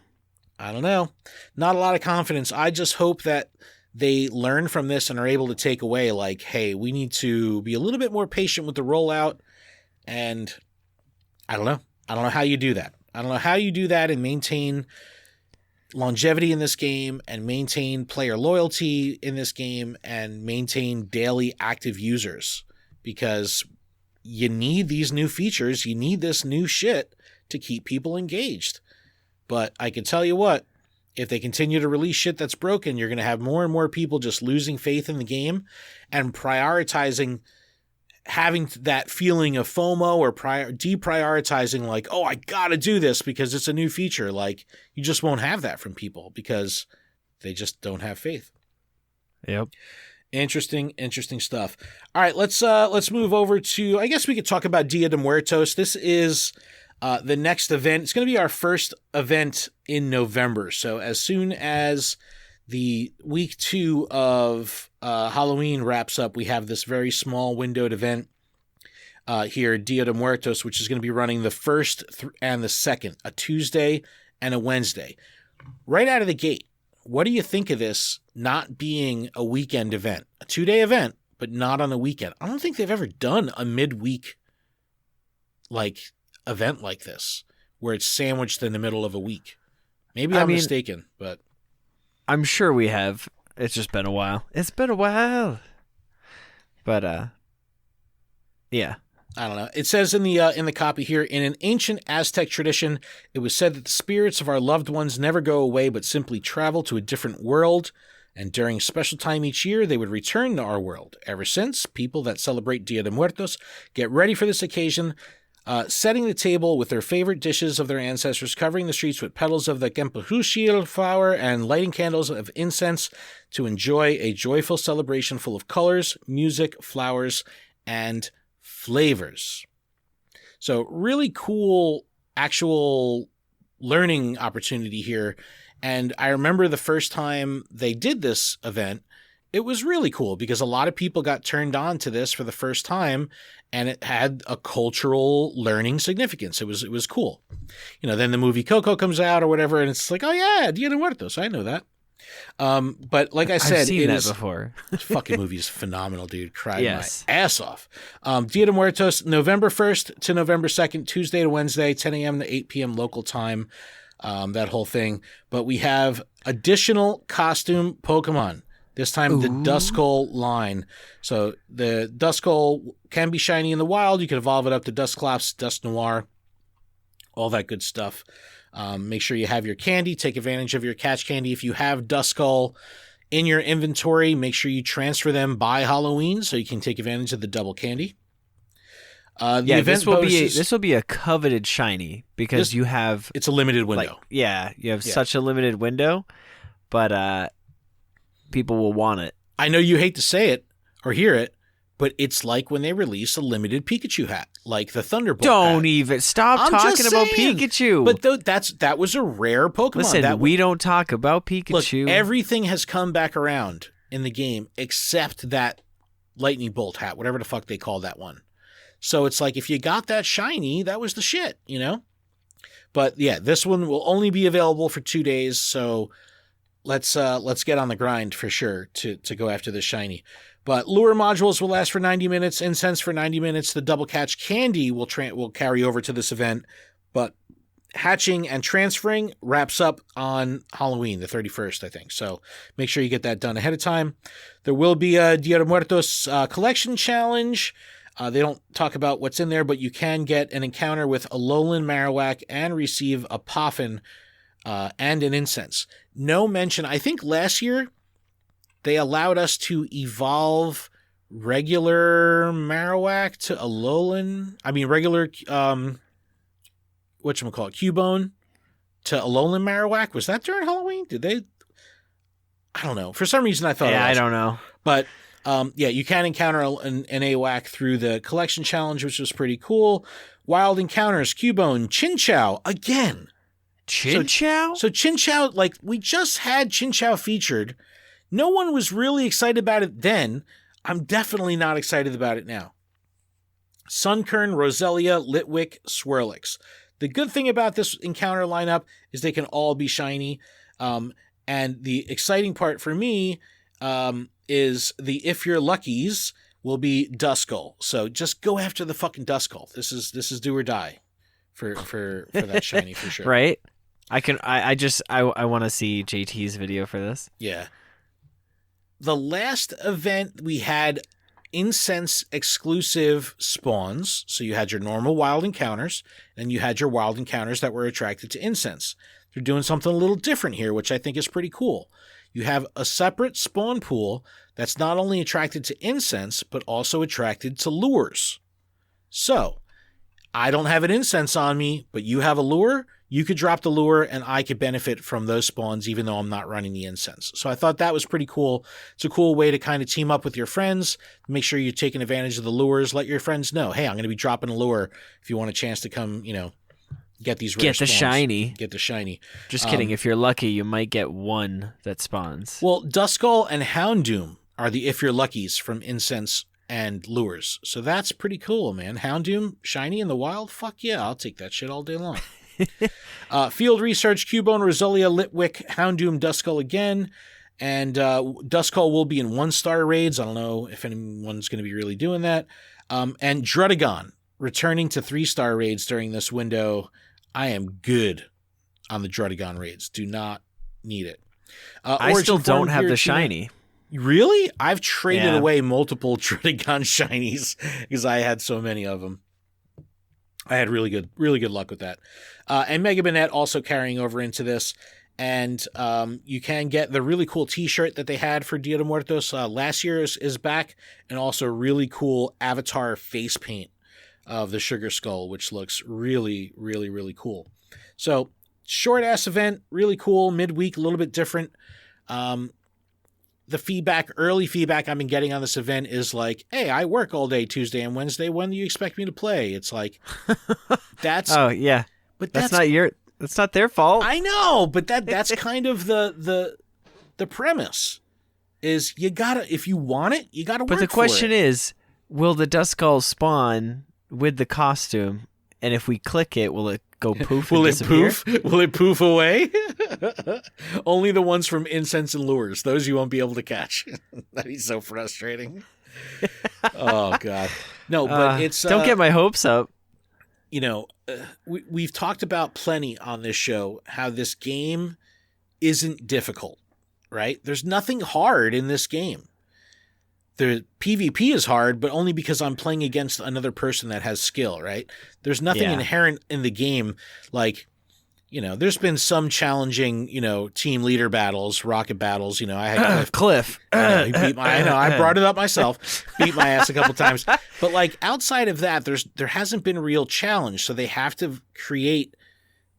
I don't know. Not a lot of confidence. I just hope that they learn from this and are able to take away like, hey, we need to be a little bit more patient with the rollout. And I don't know. I don't know how you do that. I don't know how you do that and maintain longevity in this game and maintain player loyalty in this game and maintain daily active users, because you need these new features. You need this new shit to keep people engaged. But I can tell you what, if they continue to release shit that's broken, you're going to have more and more people just losing faith in the game and prioritizing having that feeling of FOMO or deprioritizing like, oh, I got to do this because it's a new feature. Like, you just won't have that from people because they just don't have faith. Yep. Interesting stuff. All right, let's move over to, I guess we could talk about Dia de Muertos. This is the next event. It's going to be our first event in November. So as soon as the week 2 of Halloween wraps up, we have this very small windowed event here, Dia de Muertos, which is going to be running the 1st and the 2nd, a Tuesday and a Wednesday. Right out of the gate, what do you think of this not being a weekend event? A 2-day event, but not on the weekend. I don't think they've ever done a midweek event like this, where it's sandwiched in the middle of a week. Maybe I'm mistaken, but I'm sure we have. It's just been a while. But yeah. I don't know. It says in the copy here, in an ancient Aztec tradition, it was said that the spirits of our loved ones never go away, but simply travel to a different world. And during a special time each year, they would return to our world. Ever since, people that celebrate Dia de Muertos get ready for this occasion, setting the table with their favorite dishes of their ancestors, covering the streets with petals of the cempasúchil flower, and lighting candles of incense to enjoy a joyful celebration full of colors, music, flowers, and flavors. So really cool actual learning opportunity here. And I remember the first time they did this event, it was really cool because a lot of people got turned on to this for the first time, and it had a cultural learning significance. It was cool. Then the movie Coco comes out or whatever, and it's like, oh yeah, Dia de Muertos, I know that. But like I said, I've seen that before. This fucking movie is phenomenal, dude. Cried my ass off. Dia de Muertos, November 1st to November 2nd, Tuesday to Wednesday, 10 a.m. to 8 p.m. local time. That whole thing. But we have additional costume Pokemon. This time, the Duskull line. So the Duskull can be shiny in the wild. You can evolve it up to Dusclops, Dusknoir, all that good stuff. Make sure you have your candy. Take advantage of your catch candy. If you have Duskull in your inventory, make sure you transfer them by Halloween so you can take advantage of the double candy. This will be a coveted shiny because you have it's a limited window. You have such a limited window, but people will want it. I know you hate to say it or hear it, but it's like when they release a limited Pikachu hat, like the Thunderbolt. Don't hat. Even stop talking about Pikachu. But that was a rare Pokemon. Listen, we don't talk about Pikachu. Look, everything has come back around in the game except that Lightning Bolt hat, whatever the fuck they call that one. So it's like if you got that shiny, that was the shit, But yeah, this one will only be available for 2 days, so let's get on the grind for sure to go after the shiny. But lure modules will last for 90 minutes, incense for 90 minutes. The double catch candy will carry over to this event, but hatching and transferring wraps up on Halloween, the 31st, I think. So make sure you get that done ahead of time. There will be a Dia de Muertos collection challenge. They don't talk about what's in there, but you can get an encounter with a Alolan Marowak and receive a Poffin and an incense. No mention. I think last year they allowed us to evolve regular Marowak to Alolan. I mean, regular, whatchamacallit, Cubone to Alolan Marowak. Was that during Halloween? Did they? I don't know. For some reason, I thought. Yeah, I don't know. But you can encounter an AWAC through the collection challenge, which was pretty cool. Wild encounters, Cubone, Chinchou again. Chinchou? So Chinchou, like we just had Chinchou featured. No one was really excited about it then. I'm definitely not excited about it now. Sunkern, Roselia, Litwick, Swirlix. The good thing about this encounter lineup is they can all be shiny. And the exciting part for me is the if you're luckies will be Duskull. So just go after the fucking Duskull. This is do or die for that shiny for sure. Right? I want to see JT's video for this. Yeah. The last event we had incense exclusive spawns. So you had your normal wild encounters and you had your wild encounters that were attracted to incense. They're doing something a little different here, which I think is pretty cool. You have a separate spawn pool that's not only attracted to incense, but also attracted to lures. So, I don't have an incense on me, but you have a lure. You could drop the lure, and I could benefit from those spawns, even though I'm not running the incense. So I thought that was pretty cool. It's a cool way to kind of team up with your friends. Make sure you're taking advantage of the lures. Let your friends know, hey, I'm going to be dropping a lure if you want a chance to come, get these rare spawns. Get the shiny. Just kidding. If you're lucky, you might get one that spawns. Well, Duskull and Houndoom are the if you're luckies from incense and lures. So that's pretty cool, man. Houndoom, shiny in the wild? Fuck yeah, I'll take that shit all day long. Field research, Cubone, Roselia, Litwick, Houndoom, Duskull again. And Duskull will be in 1-star raids. I don't know if anyone's going to be really doing that. And Drudagon returning to 3-star raids during this window. I am good on the Drudagon raids. Do not need it. I still don't have the shiny. Really? I've traded Yeah. away multiple Trigon shinies because I had so many of them. I had really good luck with that. And Mega Banette also carrying over into this. And you can get the really cool t-shirt that they had for Dia de Muertos last year is back. And also really cool avatar face paint of the Sugar Skull, which looks really, really, really cool. So short-ass event, really cool, midweek, a little bit different. The early feedback I've been getting on this event is like, hey, I work all day Tuesday and Wednesday. When do you expect me to play? It's like, that's... Oh, yeah. But that's not their fault. I know, but that's kind of the premise is you gotta, if you want it, you gotta work for it. But the question is, will the Duskull spawn with the costume? And if we click it, will it go poof and disappear? Will it poof away? Only the ones from Incense and Lures. Those you won't be able to catch. That'd be so frustrating. Oh, God. No, but it's... don't get my hopes up. You know, we've talked about plenty on this show how this game isn't difficult, right? There's nothing hard in this game. The PvP is hard, but only because I'm playing against another person that has skill, right? There's nothing inherent in the game. Like, you know, there's been some challenging, you know, team leader battles, rocket battles. You know, I had Cliff. I know, I brought it up myself, beat my ass a couple times. But like outside of that, there hasn't been a real challenge. So they have to create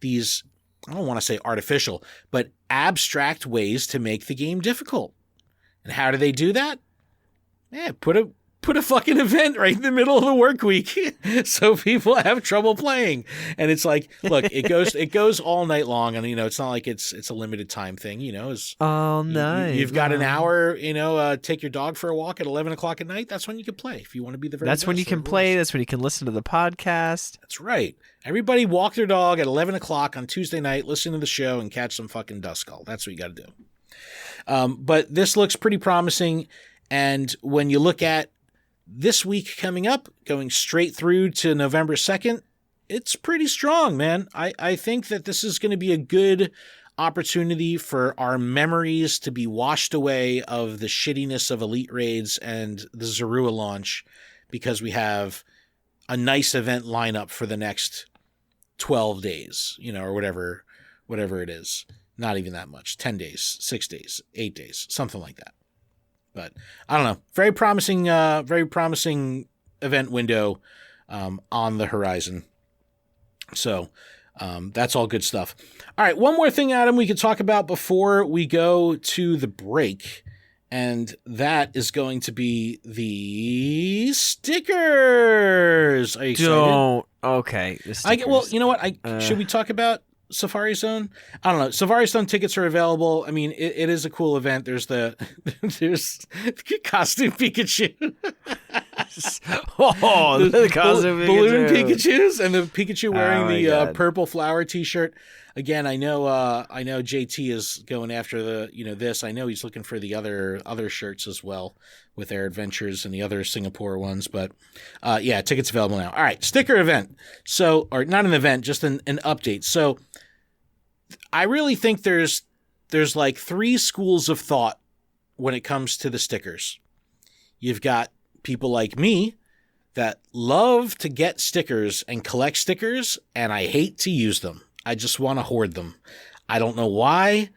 these, I don't want to say artificial, but abstract ways to make the game difficult. And how do they do that? Yeah, put a fucking event right in the middle of the work week so people have trouble playing. And it's like, look, it goes all night long, and you know, it's not like it's a limited time thing, you know, all night. You've got an hour, you know, take your dog for a walk at 11 o'clock at night. That's when you can play. If you want to be the very That's best, when you can play. That's when you can listen to the podcast. That's right. Everybody walk their dog at 11 o'clock on Tuesday night, listen to the show, and catch some fucking Duskull. That's what you got to do. But this looks pretty promising. And when you look at this week coming up, going straight through to November 2nd, it's pretty strong, man. I think that this is going to be a good opportunity for our memories to be washed away of the shittiness of Elite Raids and the Zorua launch, because we have a nice event lineup for the next 12 days, you know, or whatever it is. Not even that much. 10 days, 6 days, 8 days, something like that. But I don't know. Very promising event window on the horizon. So that's all good stuff. All right, one more thing, Adam, we could talk about before we go to the break, and that is going to be the stickers. Are you excited? Don't. Okay. The stickers. Well, you know what? Should we talk about Safari Zone? I don't know. Safari Zone tickets are available. I mean, it is a cool event. There's there's costume Pikachu. The costume balloon Pikachus, and the Pikachu wearing the purple flower T-shirt. Again, I know JT is going after this. I know he's looking for the other shirts as well with their adventures and the other Singapore ones. But yeah, tickets available now. All right, sticker event. So, or not an event, just an update. So, I really think there's like three schools of thought when it comes to the stickers. You've got people like me that love to get stickers and collect stickers, and I hate to use them. I just want to hoard them. I don't know why.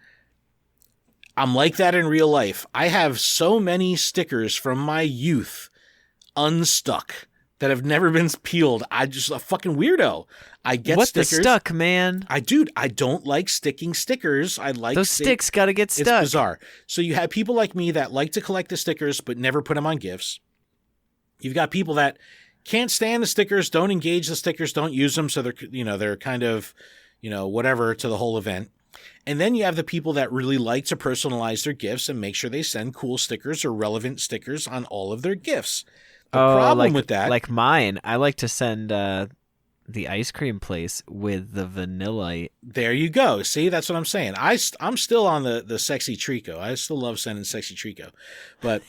I'm like that in real life. I have so many stickers from my youth unstuck that have never been peeled. I'm just a fucking weirdo. I get stickers. What's stuck, man? I don't like sticking stickers. I like those sticks got to get stuck. It's bizarre. So you have people like me that like to collect the stickers but never put them on gifts. You've got people that can't stand the stickers, don't engage the stickers, don't use them, so they're kind of, whatever to the whole event. And then you have the people that really like to personalize their gifts and make sure they send cool stickers or relevant stickers on all of their gifts. The problem with that, like mine, I like to send the ice cream place with the vanilla. There you go. See, that's what I'm saying. I'm still on the sexy Trico. I still love sending sexy Trico, but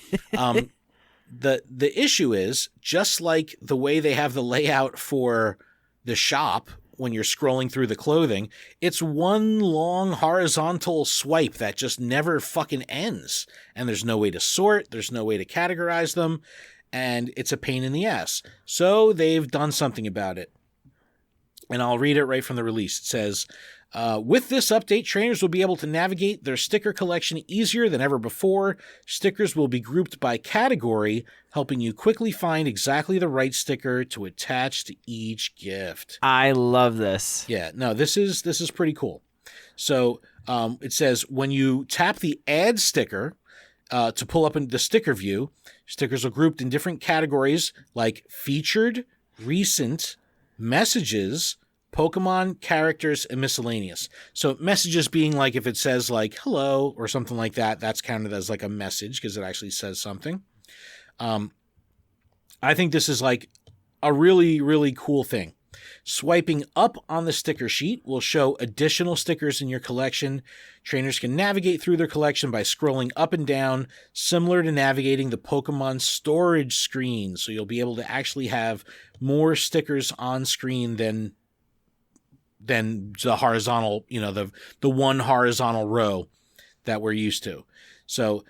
the issue is, just like the way they have the layout for the shop when you're scrolling through the clothing. It's one long horizontal swipe that just never fucking ends. And there's no way to sort. There's no way to categorize them. And it's a pain in the ass. So they've done something about it. And I'll read it right from the release. It says, with this update, trainers will be able to navigate their sticker collection easier than ever before. Stickers will be grouped by category, helping you quickly find exactly the right sticker to attach to each gift. I love this. Yeah, no, this is pretty cool. So it says when you tap the add sticker to pull up in the sticker view, stickers are grouped in different categories like featured, recent, messages, Pokemon, characters, and miscellaneous. So messages being like if it says like hello or something like that, that's counted as like a message because it actually says something. I think this is like a really, really cool thing. Swiping up on the sticker sheet will show additional stickers in your collection. Trainers can navigate through their collection by scrolling up and down, similar to navigating the Pokemon storage screen. So you'll be able to actually have more stickers on screen than the horizontal, the one horizontal row that we're used to. So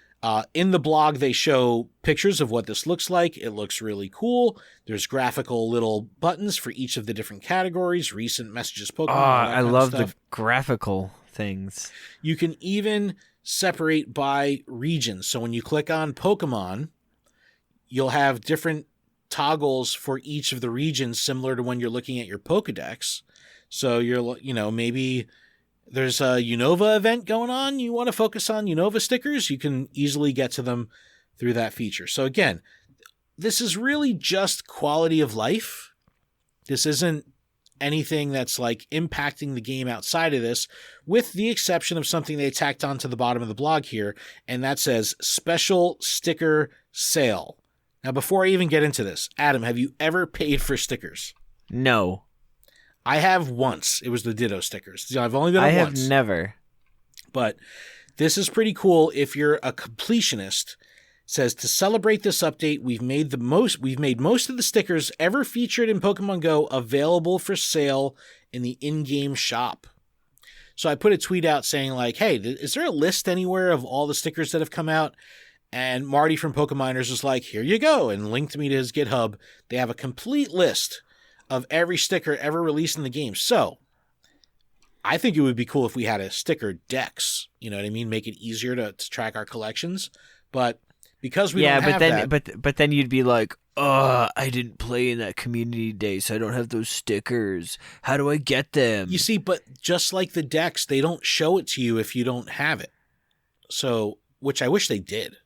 in the blog, they show pictures of what this looks like. It looks really cool. There's graphical little buttons for each of the different categories, recent messages, Pokemon. I love the graphical things. You can even separate by region. So when you click on Pokemon, you'll have different toggles for each of the regions, similar to when you're looking at your Pokedex. So maybe there's a Unova event going on. You want to focus on Unova stickers. You can easily get to them through that feature. So again, this is really just quality of life. This isn't anything that's like impacting the game outside of this, with the exception of something they tacked onto the bottom of the blog here. And that says special sticker sale. Now, before I even get into this, Adam, have you ever paid for stickers? No. I have once. It was the Ditto stickers. I've only done it once. I have never. But this is pretty cool if you're a completionist. It says to celebrate this update, we've made most of the stickers ever featured in Pokemon Go available for sale in the in-game shop. So I put a tweet out saying like, hey, is there a list anywhere of all the stickers that have come out? And Marty from Pokeminers was like, here you go, and linked me to his GitHub. They have a complete list of every sticker ever released in the game. So I think it would be cool if we had a sticker dex, you know what I mean? Make it easier to track our collections. But because we don't have that... But then you'd be like, I didn't play in that community day, so I don't have those stickers. How do I get them? You see, but just like the dex, they don't show it to you if you don't have it. So, which I wish they did.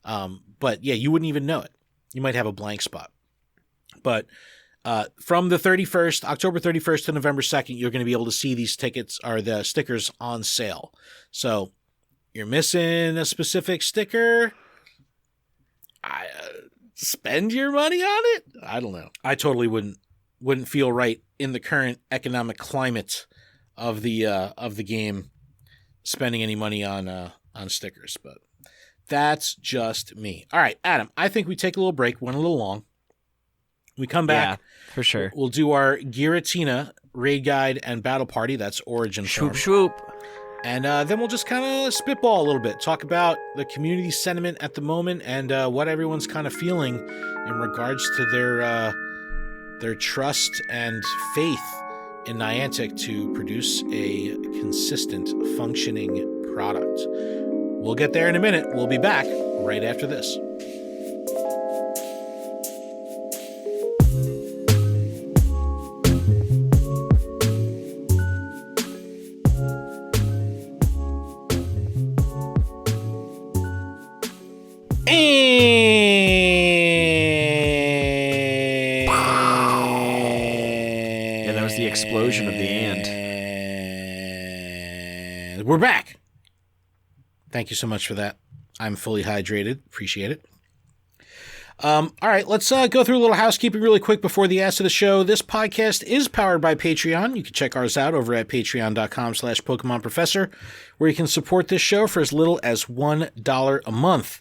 But yeah, you wouldn't even know it. You might have a blank spot. But from the October 31st to November 2nd, you're going to be able to see these tickets or the stickers on sale. So you're missing a specific sticker. Spend your money on it. I don't know. I totally wouldn't feel right in the current economic climate of the game spending any money on stickers, but that's just me. All right, Adam, I think we take a little break. Went a little long. We come back. Yeah, for sure. We'll do our Giratina raid guide and battle party. That's Origin Forme. Swoop, swoop. And then we'll just kind of spitball a little bit. Talk about the community sentiment at the moment and what everyone's kind of feeling in regards to their trust and faith in Niantic to produce a consistent, functioning product. We'll get there in a minute. We'll be back right after this. Yeah, that was the explosion of the and. We're back. Thank you so much for that. I'm fully hydrated. Appreciate it. All right, let's go through a little housekeeping really quick before the ass of the show. This podcast is powered by Patreon. You can check ours out over at patreon.com/Pokemon Professor, where you can support this show for as little as $1 a month.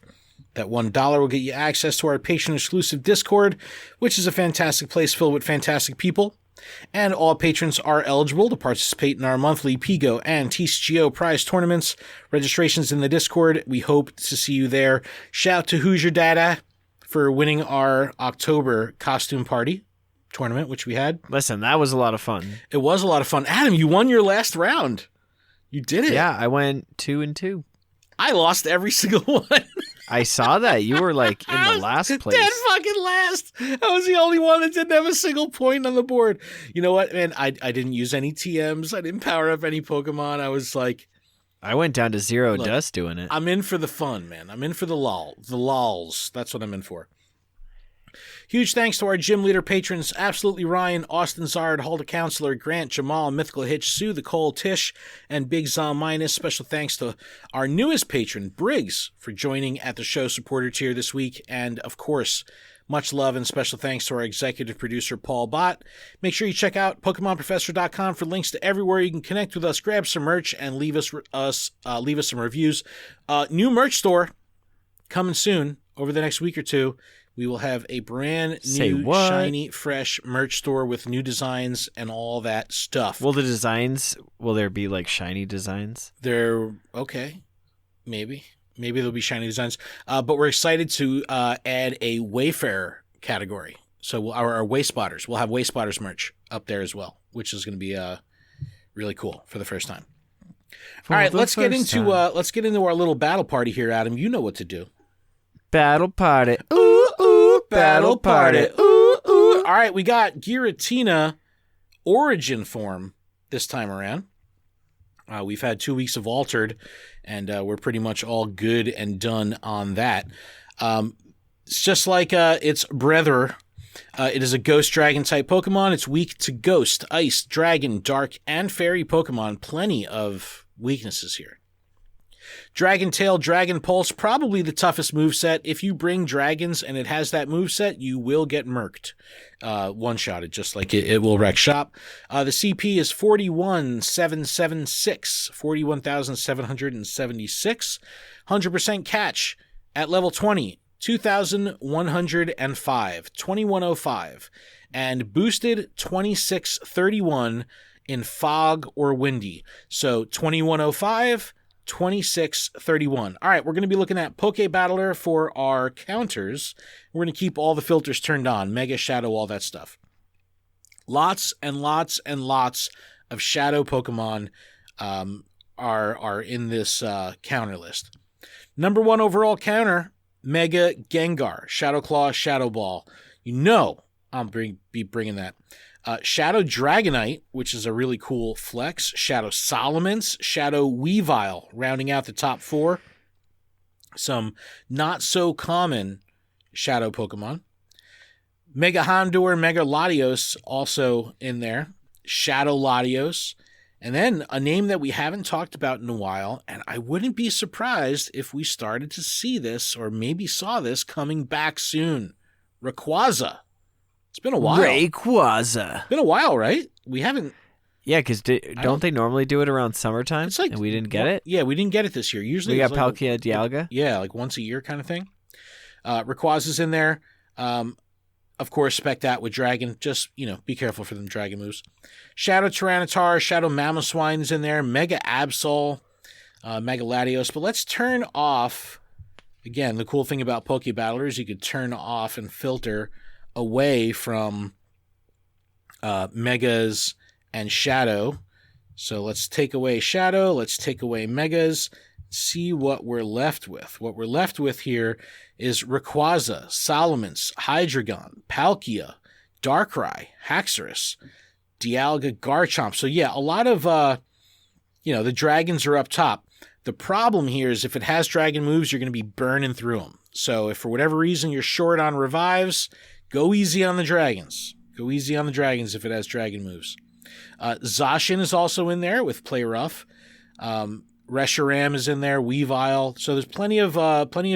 That $1 will get you access to our patron-exclusive Discord, which is a fantastic place filled with fantastic people. And all patrons are eligible to participate in our monthly Pigo and TCGO prize tournaments. Registration's in the Discord. We hope to see you there. Shout out to Who's Your Dada for winning our October costume party tournament, which we had. Listen, that was a lot of fun. It was a lot of fun. Adam, you won your last round. You did it. Yeah, I went 2-2. I lost every single one. I saw that. You were like in the last place. Dead fucking last. I was the only one that didn't have a single point on the board. You know what, man? I didn't use any TMs. I didn't power up any Pokemon. I was like... I went down to 0 dust doing it. I'm in for the fun, man. I'm in for the lols. That's what I'm in for. Huge thanks to our gym leader patrons, Absolutely Ryan, Austin Zard, Hulda Counselor, Grant, Jamal, Mythical Hitch, Sue, the Cole, Tish, and Big Zom Minus. Special thanks to our newest patron, Briggs, for joining at the show supporter tier this week. And, of course, much love and special thanks to our executive producer, Paul Bott. Make sure you check out PokemonProfessor.com for links to everywhere you can connect with us, grab some merch, and leave us some reviews. New merch store coming soon over the next week or two. We will have a brand new, shiny, fresh merch store with new designs and all that stuff. Will there be like shiny designs? Okay. Maybe there'll be shiny designs. But we're excited to add a Wayfarer category. So our Way Spotters. We'll have Way Spotters merch up there as well, which is going to be really cool for the first time. All right, let's get into our little battle party here, Adam. You know what to do. Battle party. Ooh, ooh, battle party. Ooh, ooh. All right, we got Giratina Origin Forme this time around. We've had 2 weeks of Altered, and we're pretty much all good and done on that. It's just like its brother. It is a Ghost Dragon type Pokemon. It's weak to Ghost, Ice, Dragon, Dark, and Fairy Pokemon. Plenty of weaknesses here. Dragon Tail, Dragon Pulse, probably the toughest moveset. If you bring dragons and it has that moveset, you will get murked. One-shotted, just like it will wreck shop. The CP is 41,776, 41,776. 100% catch at level 20, 2,105, 2,105. And boosted 2631 in fog or windy. So 2,105, 2631. All right, we're going to be looking at Poke Battler for our counters. We're going to keep all the filters turned on, Mega, Shadow, all that stuff. Lots and lots and lots of Shadow Pokemon are in this counter list. Number 1 overall counter, Mega Gengar, Shadow Claw, Shadow Ball. You know I'll be bringing that. Shadow Dragonite, which is a really cool flex. Shadow Salamence, Shadow Weavile, rounding out the top 4. Some not so common Shadow Pokemon. Mega Houndour, Mega Latios also in there. Shadow Latios. And then a name that we haven't talked about in a while, and I wouldn't be surprised if we started to see this or maybe saw this coming back soon. Rayquaza. It's been a while. Rayquaza. Been a while, right? We haven't. Yeah, because don't they normally do it around summertime? It's like, and we didn't get it? Yeah, we didn't get it this year. Usually we got Palkia Dialga? Yeah, like once a year kind of thing. Rayquaza's in there. Of course, spec that with Dragon. Just, be careful for them Dragon moves. Shadow Tyranitar, Shadow Mamoswine's in there. Mega Absol, Mega Latios. But let's turn off. Again, the cool thing about Poke Battler is you could turn off and filter away from Megas and Shadow. So let's take away Shadow. Let's take away Megas. See what we're left with. What we're left with here is Rayquaza, Salamence, Hydreigon, Palkia, Darkrai, Haxorus, Dialga, Garchomp. So yeah, a lot of, the dragons are up top. The problem here is if it has dragon moves, you're going to be burning through them. So if for whatever reason you're short on revives, go easy on the dragons. Go easy on the dragons if it has dragon moves. Zacian is also in there with Play Rough. Reshiram is in there, Weavile. So there's plenty of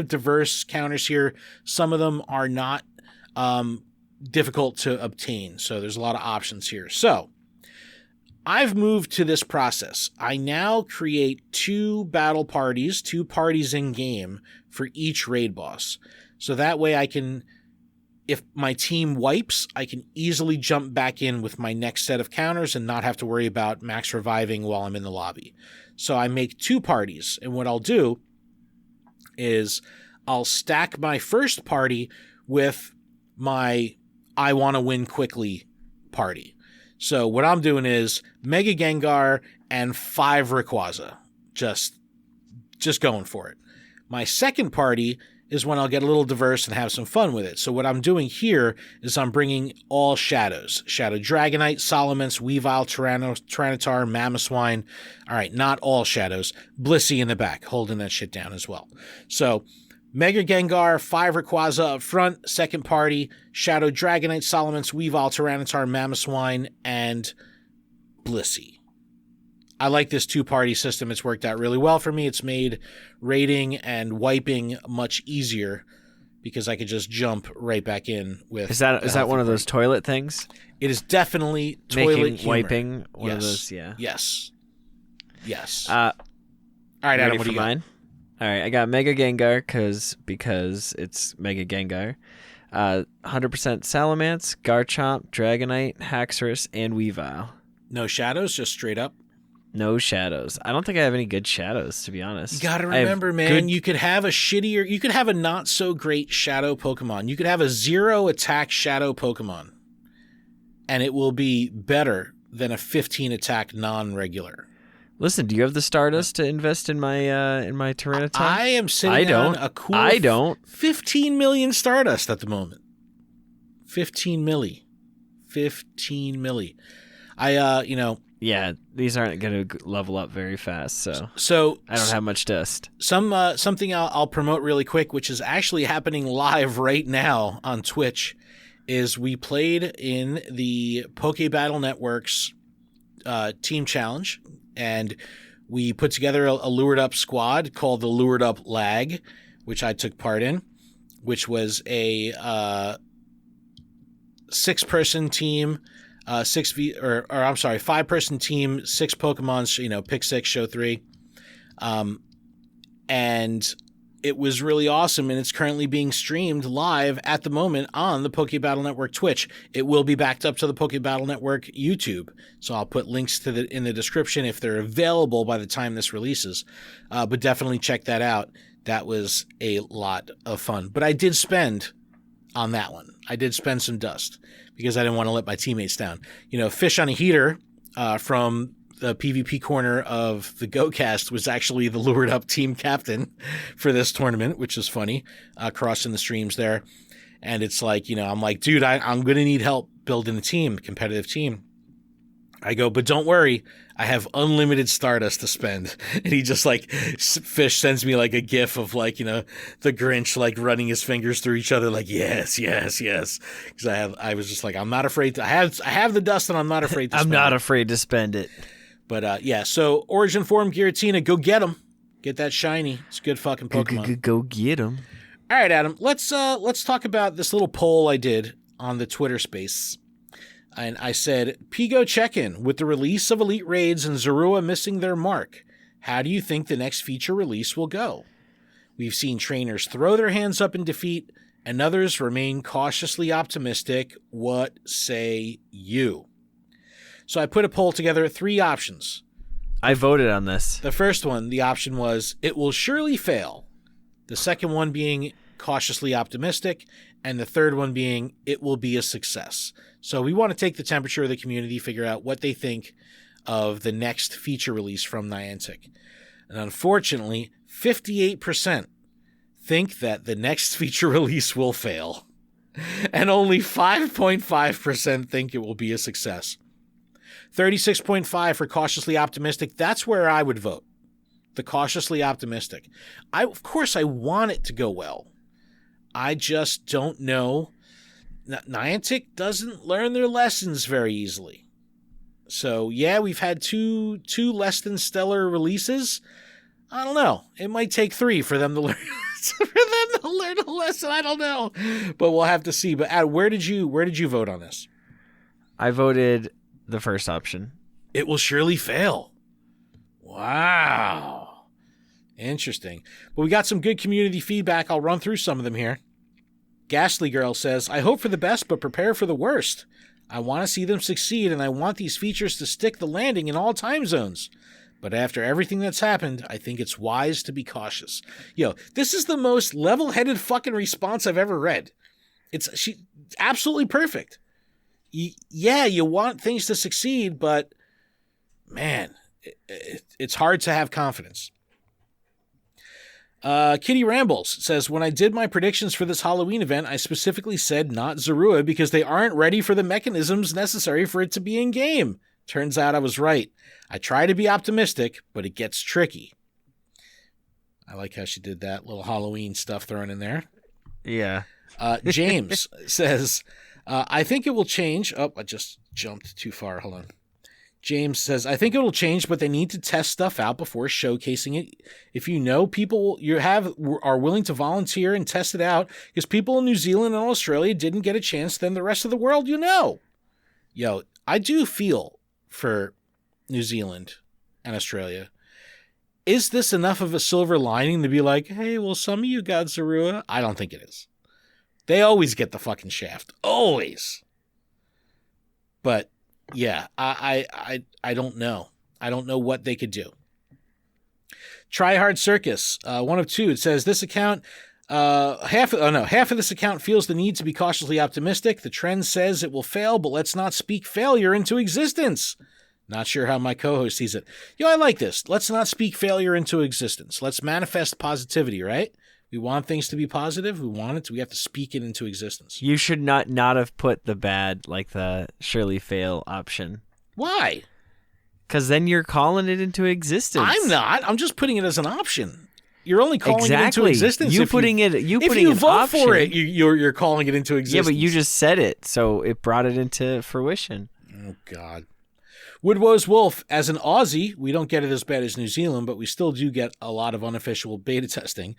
diverse counters here. Some of them are not difficult to obtain. So there's a lot of options here. So I've moved to this process. I now create 2 battle parties, 2 parties in game for each raid boss. So that way I can, if my team wipes, I can easily jump back in with my next set of counters and not have to worry about max reviving while I'm in the lobby. So I make 2 parties, and what I'll do is I'll stack my first party with my I want to win quickly party. So what I'm doing is Mega Gengar and 5 Rayquaza. Just going for it. My second party is when I'll get a little diverse and have some fun with it. So what I'm doing here is I'm bringing all shadows. Shadow Dragonite, Salamence, Weavile, Tyranitar, Mamoswine. All right, not all shadows. Blissey in the back, holding that shit down as well. So Mega Gengar, 5 Rayquaza up front, second party, Shadow Dragonite, Salamence, Weavile, Tyranitar, Mamoswine, and Blissey. I like this 2-party system. It's worked out really well for me. It's made raiding and wiping much easier because I could just jump right back in with. Is that one of those toilet things? It is definitely toilet humor. Wiping one of those. Yeah. Yes. All right, Adam. What do you got? All right, I got Mega Gengar because it's Mega Gengar. 100% Salamence, Garchomp, Dragonite, Haxorus, and Weavile. No shadows, just straight up. No shadows. I don't think I have any good shadows, to be honest. You gotta remember, man, you could have you could have a not so great shadow Pokemon. You could have a 0 attack shadow Pokemon, and it will be better than a 15 attack non-regular. Listen, do you have the Stardust to invest in my Tyranitar? I am sitting on a cool 15 million Stardust at the moment. 15 milli. Yeah, these aren't going to level up very fast, so I don't have much dust. Something I'll promote really quick, which is actually happening live right now on Twitch, is we played in the Poke Battle Network's team challenge, and we put together a lured up squad called the Lured Up Lag, which I took part in, which was a 6-person team. 5-person team, 6 Pokemon, pick 6, show 3. And it was really awesome, and it's currently being streamed live at the moment on the Poke Battle Network Twitch. It will be backed up to the Poke Battle Network YouTube, so I'll put links to in the description if they're available by the time this releases. But definitely check that out. That was a lot of fun. But I did spend on that one. I did spend some dust because I didn't want to let my teammates down. Fish on a Heater from the PvP corner of the GoCast was actually the Lured Up team captain for this tournament, which is funny, crossing the streams there. And it's like, I'm like, dude, I'm going to need help building a team, competitive team. I go, but don't worry, I have unlimited Stardust to spend. And he just Fish sends me a gif of the Grinch running his fingers through each other yes. Because I was just I'm not afraid to, I have the dust and I'm not afraid to spend it. I'm not afraid to spend it. But so Origin Forme Giratina, go get him. Get that shiny. It's a good fucking Pokemon. Go get him. All right, Adam, let's talk about this little poll I did on the Twitter space. And I said, Pigo check-in, with the release of Elite Raids and Zorua missing their mark, how do you think the next feature release will go? We've seen trainers throw their hands up in defeat, and others remain cautiously optimistic. What say you? So I put a poll together, 3 options. I voted on this. The first one, the option was, it will surely fail. The second one being cautiously optimistic, and the third one being, it will be a success. So we want to take the temperature of the community, figure out what they think of the next feature release from Niantic. And unfortunately, 58% think that the next feature release will fail. And only 5.5% think it will be a success. 36.5% for cautiously optimistic. That's where I would vote. The cautiously optimistic. Of course, I want it to go well. I just don't know. Niantic doesn't learn their lessons very easily. So, yeah, we've had two less than stellar releases. I don't know. It might take 3 for them to learn a lesson. I don't know. But we'll have to see. But Ad, where did you vote on this? I voted the first option. It will surely fail. Wow. Interesting. But we got some good community feedback. I'll run through some of them here. Ghastly Girl says, I hope for the best, but prepare for the worst. I want to see them succeed, and I want these features to stick the landing in all time zones. But after everything that's happened, I think it's wise to be cautious. Yo, this is the most level-headed fucking response I've ever read. She absolutely perfect. Yeah, you want things to succeed, but man, it's hard to have confidence. Kitty Rambles says, when I did my predictions for this Halloween event, I specifically said not Zorua because they aren't ready for the mechanisms necessary for it to be in game. Turns out I was right. I try to be optimistic, but it gets tricky. I like how she did that little Halloween stuff thrown in there. Yeah. James says, I think it will change. Oh, I just jumped too far. Hold on. James says, I think it will change, but they need to test stuff out before showcasing it. If you know people you have are willing to volunteer and test it out, because people in New Zealand and Australia didn't get a chance, then the rest of the world, Yo, I do feel for New Zealand and Australia. Is this enough of a silver lining to be like, hey, well, some of you got Zorua? I don't think it is. They always get the fucking shaft. Always. But yeah, I don't know. I don't know what they could do. Tryhard Circus, one of two. It says this account, half of this account feels the need to be cautiously optimistic. The trend says it will fail, but let's not speak failure into existence. Not sure how my co-host sees it. I like this. Let's not speak failure into existence. Let's manifest positivity, right? We want things to be positive. We want it to, we have to speak it into existence. You should not have put the bad, like the surely fail option. Why? Because then you're calling it into existence. I'm not. I'm just putting it as an option. You're only calling it into existence. If you vote option, for it, you're calling it into existence. Yeah, but you just said it, so it brought it into fruition. Oh, God. Woodwoe's Wolf, as an Aussie, we don't get it as bad as New Zealand, but we still do get a lot of unofficial beta testing.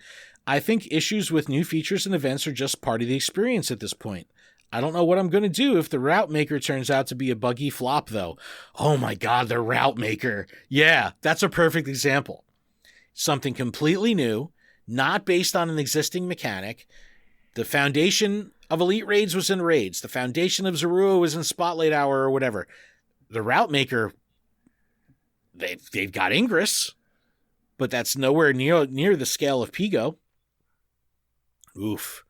I think issues with new features and events are just part of the experience at this point. I don't know what I'm going to do if the Route Maker turns out to be a buggy flop, though. Oh my God, the Route Maker. Yeah, that's a perfect example. Something completely new, not based on an existing mechanic. The foundation of Elite Raids was in Raids. The foundation of Zorua was in Spotlight Hour or whatever. The Route Maker, they've got Ingress, but that's nowhere near the scale of Pigo. Oof,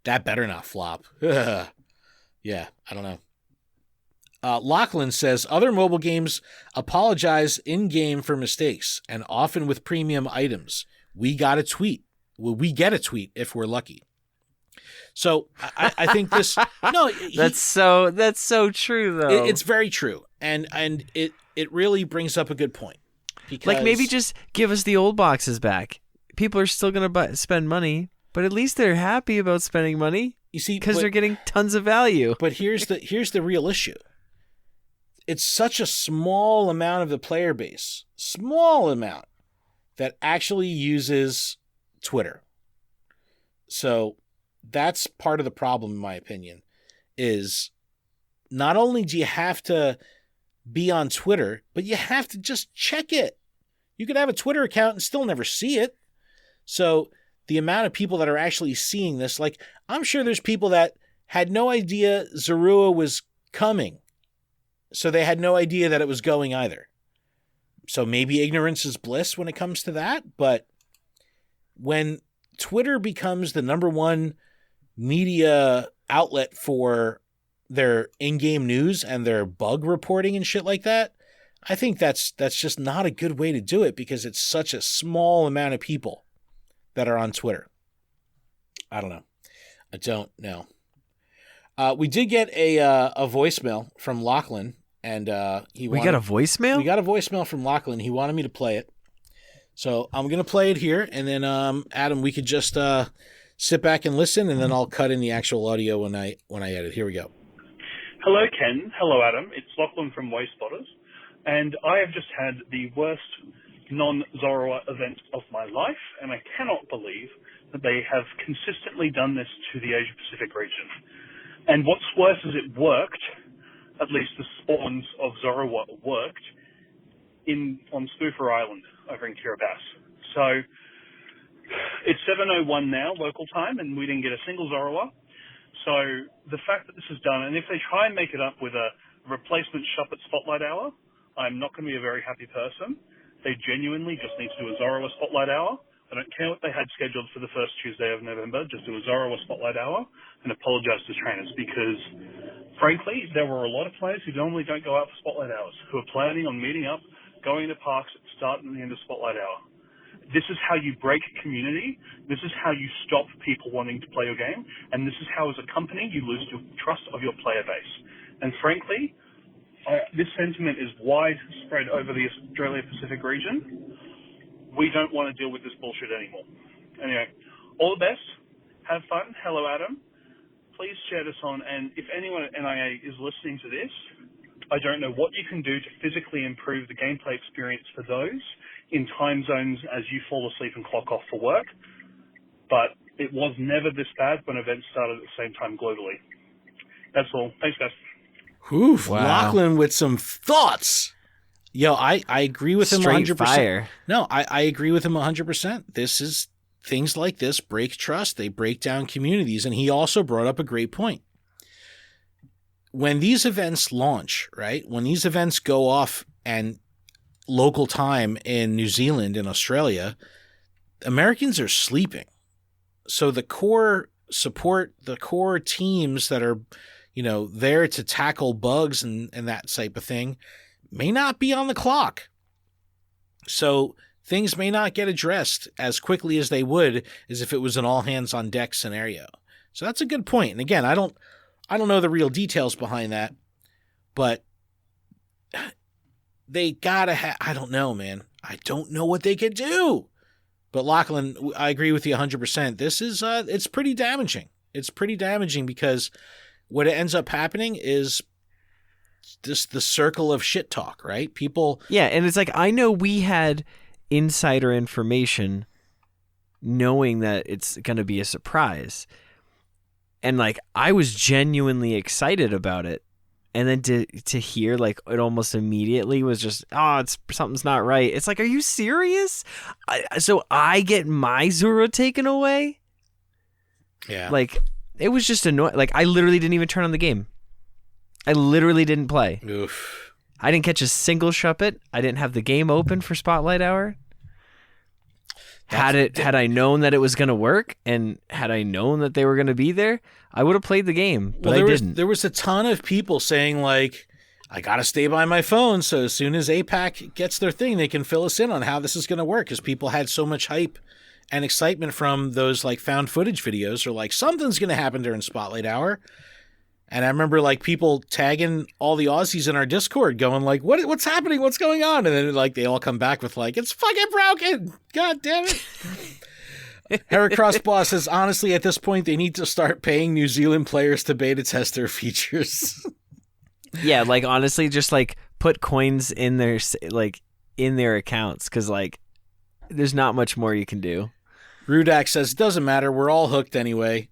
that better not flop. Yeah, I don't know. Lachlan says, other mobile games apologize in-game for mistakes, and often with premium items. We got a tweet. Well, we get a tweet if we're lucky. So I think this. No, that's so true though. It's very true, and it really brings up a good point. Because, like, maybe just give us the old boxes back. People are still gonna spend money, but at least they're happy about spending money. You see, because they're getting tons of value. But here's the real issue. It's such a small amount of the player base, that actually uses Twitter. So that's part of the problem, in my opinion, is not only do you have to be on Twitter, but you have to just check it. You could have a Twitter account and still never see it. So the amount of people that are actually seeing this, like, I'm sure there's people that had no idea Zorua was coming. So they had no idea that it was going either. So maybe ignorance is bliss when it comes to that. But when Twitter becomes the number one media outlet for their in-game news and their bug reporting and shit like that, I think that's just not a good way to do it, because it's such a small amount of people that are on Twitter. I don't know. I don't know. We did get a voicemail from Lachlan, and we got a voicemail? We got a voicemail from Lachlan. He wanted me to play it. So I'm going to play it here, and then Adam, we could just sit back and listen, and then I'll cut in the actual audio when I edit. Here we go. Hello, Ken. Hello, Adam. It's Lachlan from Way Spotters, and I have just had the worst non-Zorua event of my life, and I cannot believe that they have consistently done this to the Asia-Pacific region. And what's worse is it worked, at least the spawns of Zorua worked, on Spoofer Island over in Kiribati. So it's 7:01 now, local time, and we didn't get a single Zorua. So the fact that this is done, and if they try and make it up with a replacement shop at Spotlight Hour, I'm not going to be a very happy person. They genuinely just need to do a Zorua Spotlight Hour. I don't care what they had scheduled for the first Tuesday of November. Just do a Zorua Spotlight Hour and apologize to trainers because, frankly, there were a lot of players who normally don't go out for Spotlight Hours who are planning on meeting up, going to parks at the start and the end of Spotlight Hour. This is how you break community. This is how you stop people wanting to play your game. And this is how, as a company, you lose the trust of your player base. And frankly, this sentiment is widespread over the Australia-Pacific region. We don't want to deal with this bullshit anymore. Anyway, all the best. Have fun. Hello, Adam. Please share this on. And if anyone at NIA is listening to this, I don't know what you can do to physically improve the gameplay experience for those in time zones as you fall asleep and clock off for work, but it was never this bad when events started at the same time globally. That's all. Thanks, guys. Oof, Wow. Lachlan with some thoughts. Yo, I agree with him Straight 100%. fire. No, I agree with him 100%. This is, things like this break trust. They break down communities. And he also brought up a great point. When these events launch, right, when these events go off and local time in New Zealand and Australia, Americans are sleeping. So the core support, the core teams that are, there to tackle bugs and that type of thing may not be on the clock. So things may not get addressed as quickly as they would as if it was an all hands on deck scenario. So that's a good point. And again, I don't know the real details behind that, but they gotta have, I don't know, man. I don't know what they could do. But Lachlan, I agree with you 100%. This is, it's pretty damaging. It's pretty damaging because what ends up happening is just the circle of shit talk, right? People. Yeah, and it's like, I know we had insider information knowing that it's going to be a surprise. And like, I was genuinely excited about it. And then to hear like it almost immediately was just, something's not right. It's like, are you serious? So I get my Zorua taken away? Yeah. Like, it was just annoying. Like, I literally didn't even turn on the game. I literally didn't play. Oof. I didn't catch a single shuppet. I didn't have the game open for Spotlight Hour. Had I known that it was going to work and had I known that they were going to be there, I would have played the game, but I didn't. There was a ton of people saying, like, I got to stay by my phone, so as soon as APAC gets their thing, they can fill us in on how this is going to work, because people had so much hype and excitement from those, like, found footage videos, or, like, something's going to happen during Spotlight Hour. And I remember, like, people tagging all the Aussies in our Discord going, like, what's happening? What's going on? And then, like, they all come back with, like, it's fucking broken. God damn it. Heracross Boss says, honestly, at this point, they need to start paying New Zealand players to beta test their features. Yeah, like, honestly, just, like, put coins in their accounts, because, like, there's not much more you can do. Rudak says, doesn't matter. We're all hooked anyway.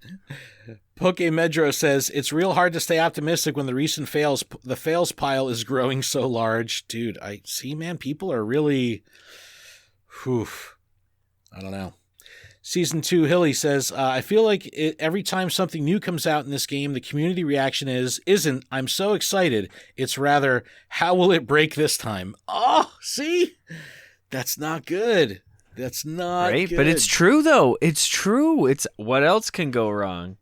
Pokemedro says, it's real hard to stay optimistic when the recent the fails pile is growing so large. Dude, I see, man, people are really, I don't know. Season 2, Hilly says, I feel like every time something new comes out in this game, the community reaction isn't, I'm so excited. It's rather, how will it break this time? Oh, see? That's not good. That's not right? good. But it's true, though. It's true. It's what else can go wrong?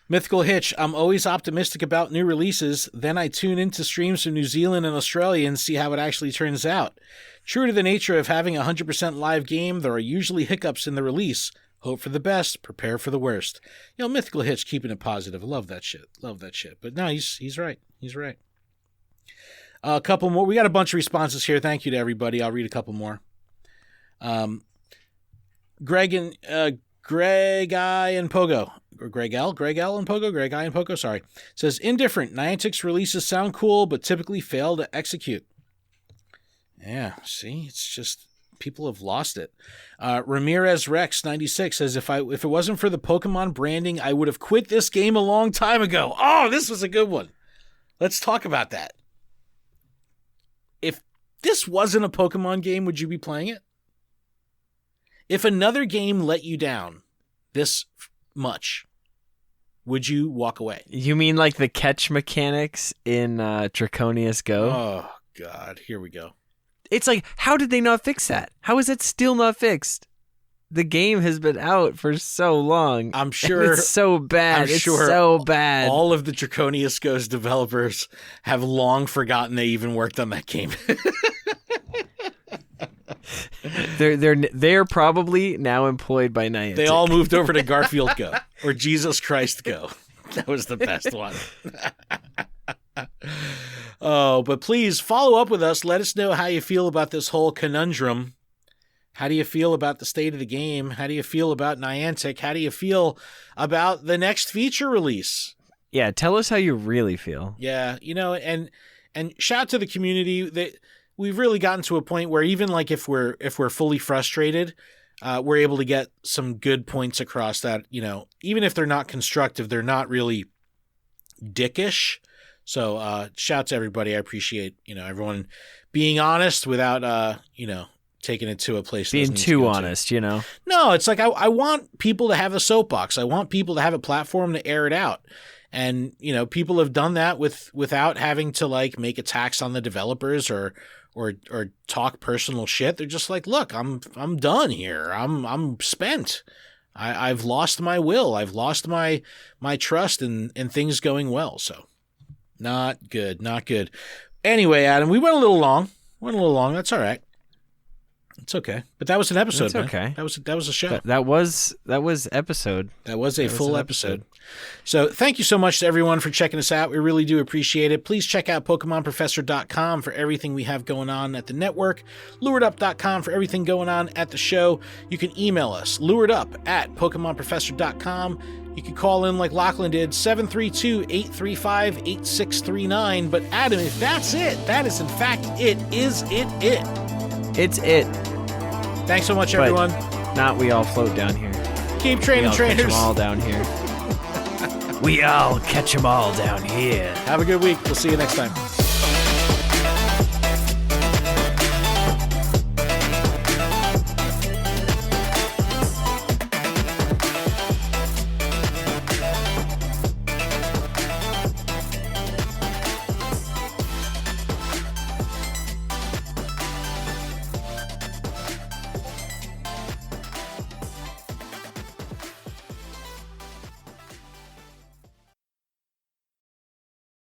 Mythical Hitch, I'm always optimistic about new releases. Then I tune into streams from New Zealand and Australia and see how it actually turns out. True to the nature of having a 100% live game, there are usually hiccups in the release. Hope for the best, prepare for the worst. Mythical Hitch keeping it positive. I love that shit. But no, he's right. He's right. A couple more. We got a bunch of responses here. Thank you to everybody. I'll read a couple more. Greg I and Pogo, or Greg L and Pogo, sorry, says, indifferent. Niantic's releases sound cool, but typically fail to execute. Yeah, see, it's just, people have lost it. Ramirez Rex 96 says, if it wasn't for the Pokemon branding, I would have quit this game a long time ago. Oh, this was a good one. Let's talk about that. If this wasn't a Pokemon game, would you be playing it? If another game let you down this much, would you walk away? You mean like the catch mechanics in Draconius Go? Oh, God. Here we go. It's like, how did they not fix that? How is it still not fixed? The game has been out for so long. I'm sure it's so bad. It's so bad. All of the Draconius Go's developers have long forgotten they even worked on that game. They're probably now employed by Niantic. They all moved over to Garfield Go or Jesus Christ Go. That was the best one. Oh, but please follow up with us. Let us know how you feel about this whole conundrum. How do you feel about the state of the game? How do you feel about Niantic? How do you feel about the next feature release? Yeah, tell us how you really feel. Yeah, and shout to the community that we've really gotten to a point where even like if we're fully frustrated, we're able to get some good points across that, even if they're not constructive, they're not really dickish. So shout to everybody. I appreciate, everyone being honest without, taking it to a place being too honest, No, it's like I want people to have a soapbox. I want people to have a platform to air it out. And, people have done that without having to like make attacks on the developers or talk personal shit. They're just like, look, I'm done here. I'm spent. I've lost my will. I've lost my trust in things going well. So not good. Anyway, Adam, we went a little long. That's all right. It's okay, but that was an episode. It's okay. That was a show. That was episode. That was a full episode. So thank you so much to everyone for checking us out. We really do appreciate it. Please check out PokemonProfessor.com for everything we have going on at the network. LuredUp.com for everything going on at the show. You can email us, luredup@PokemonProfessor.com. You can call in like Lachlan did, 732-835-8639. But Adam, if that's it, that is in fact it. Is it? It's it. Thanks so much, everyone. But not we all float down here. Keep training, trainers. Catch them all down here. We all catch them all down here. Have a good week. We'll see you next time.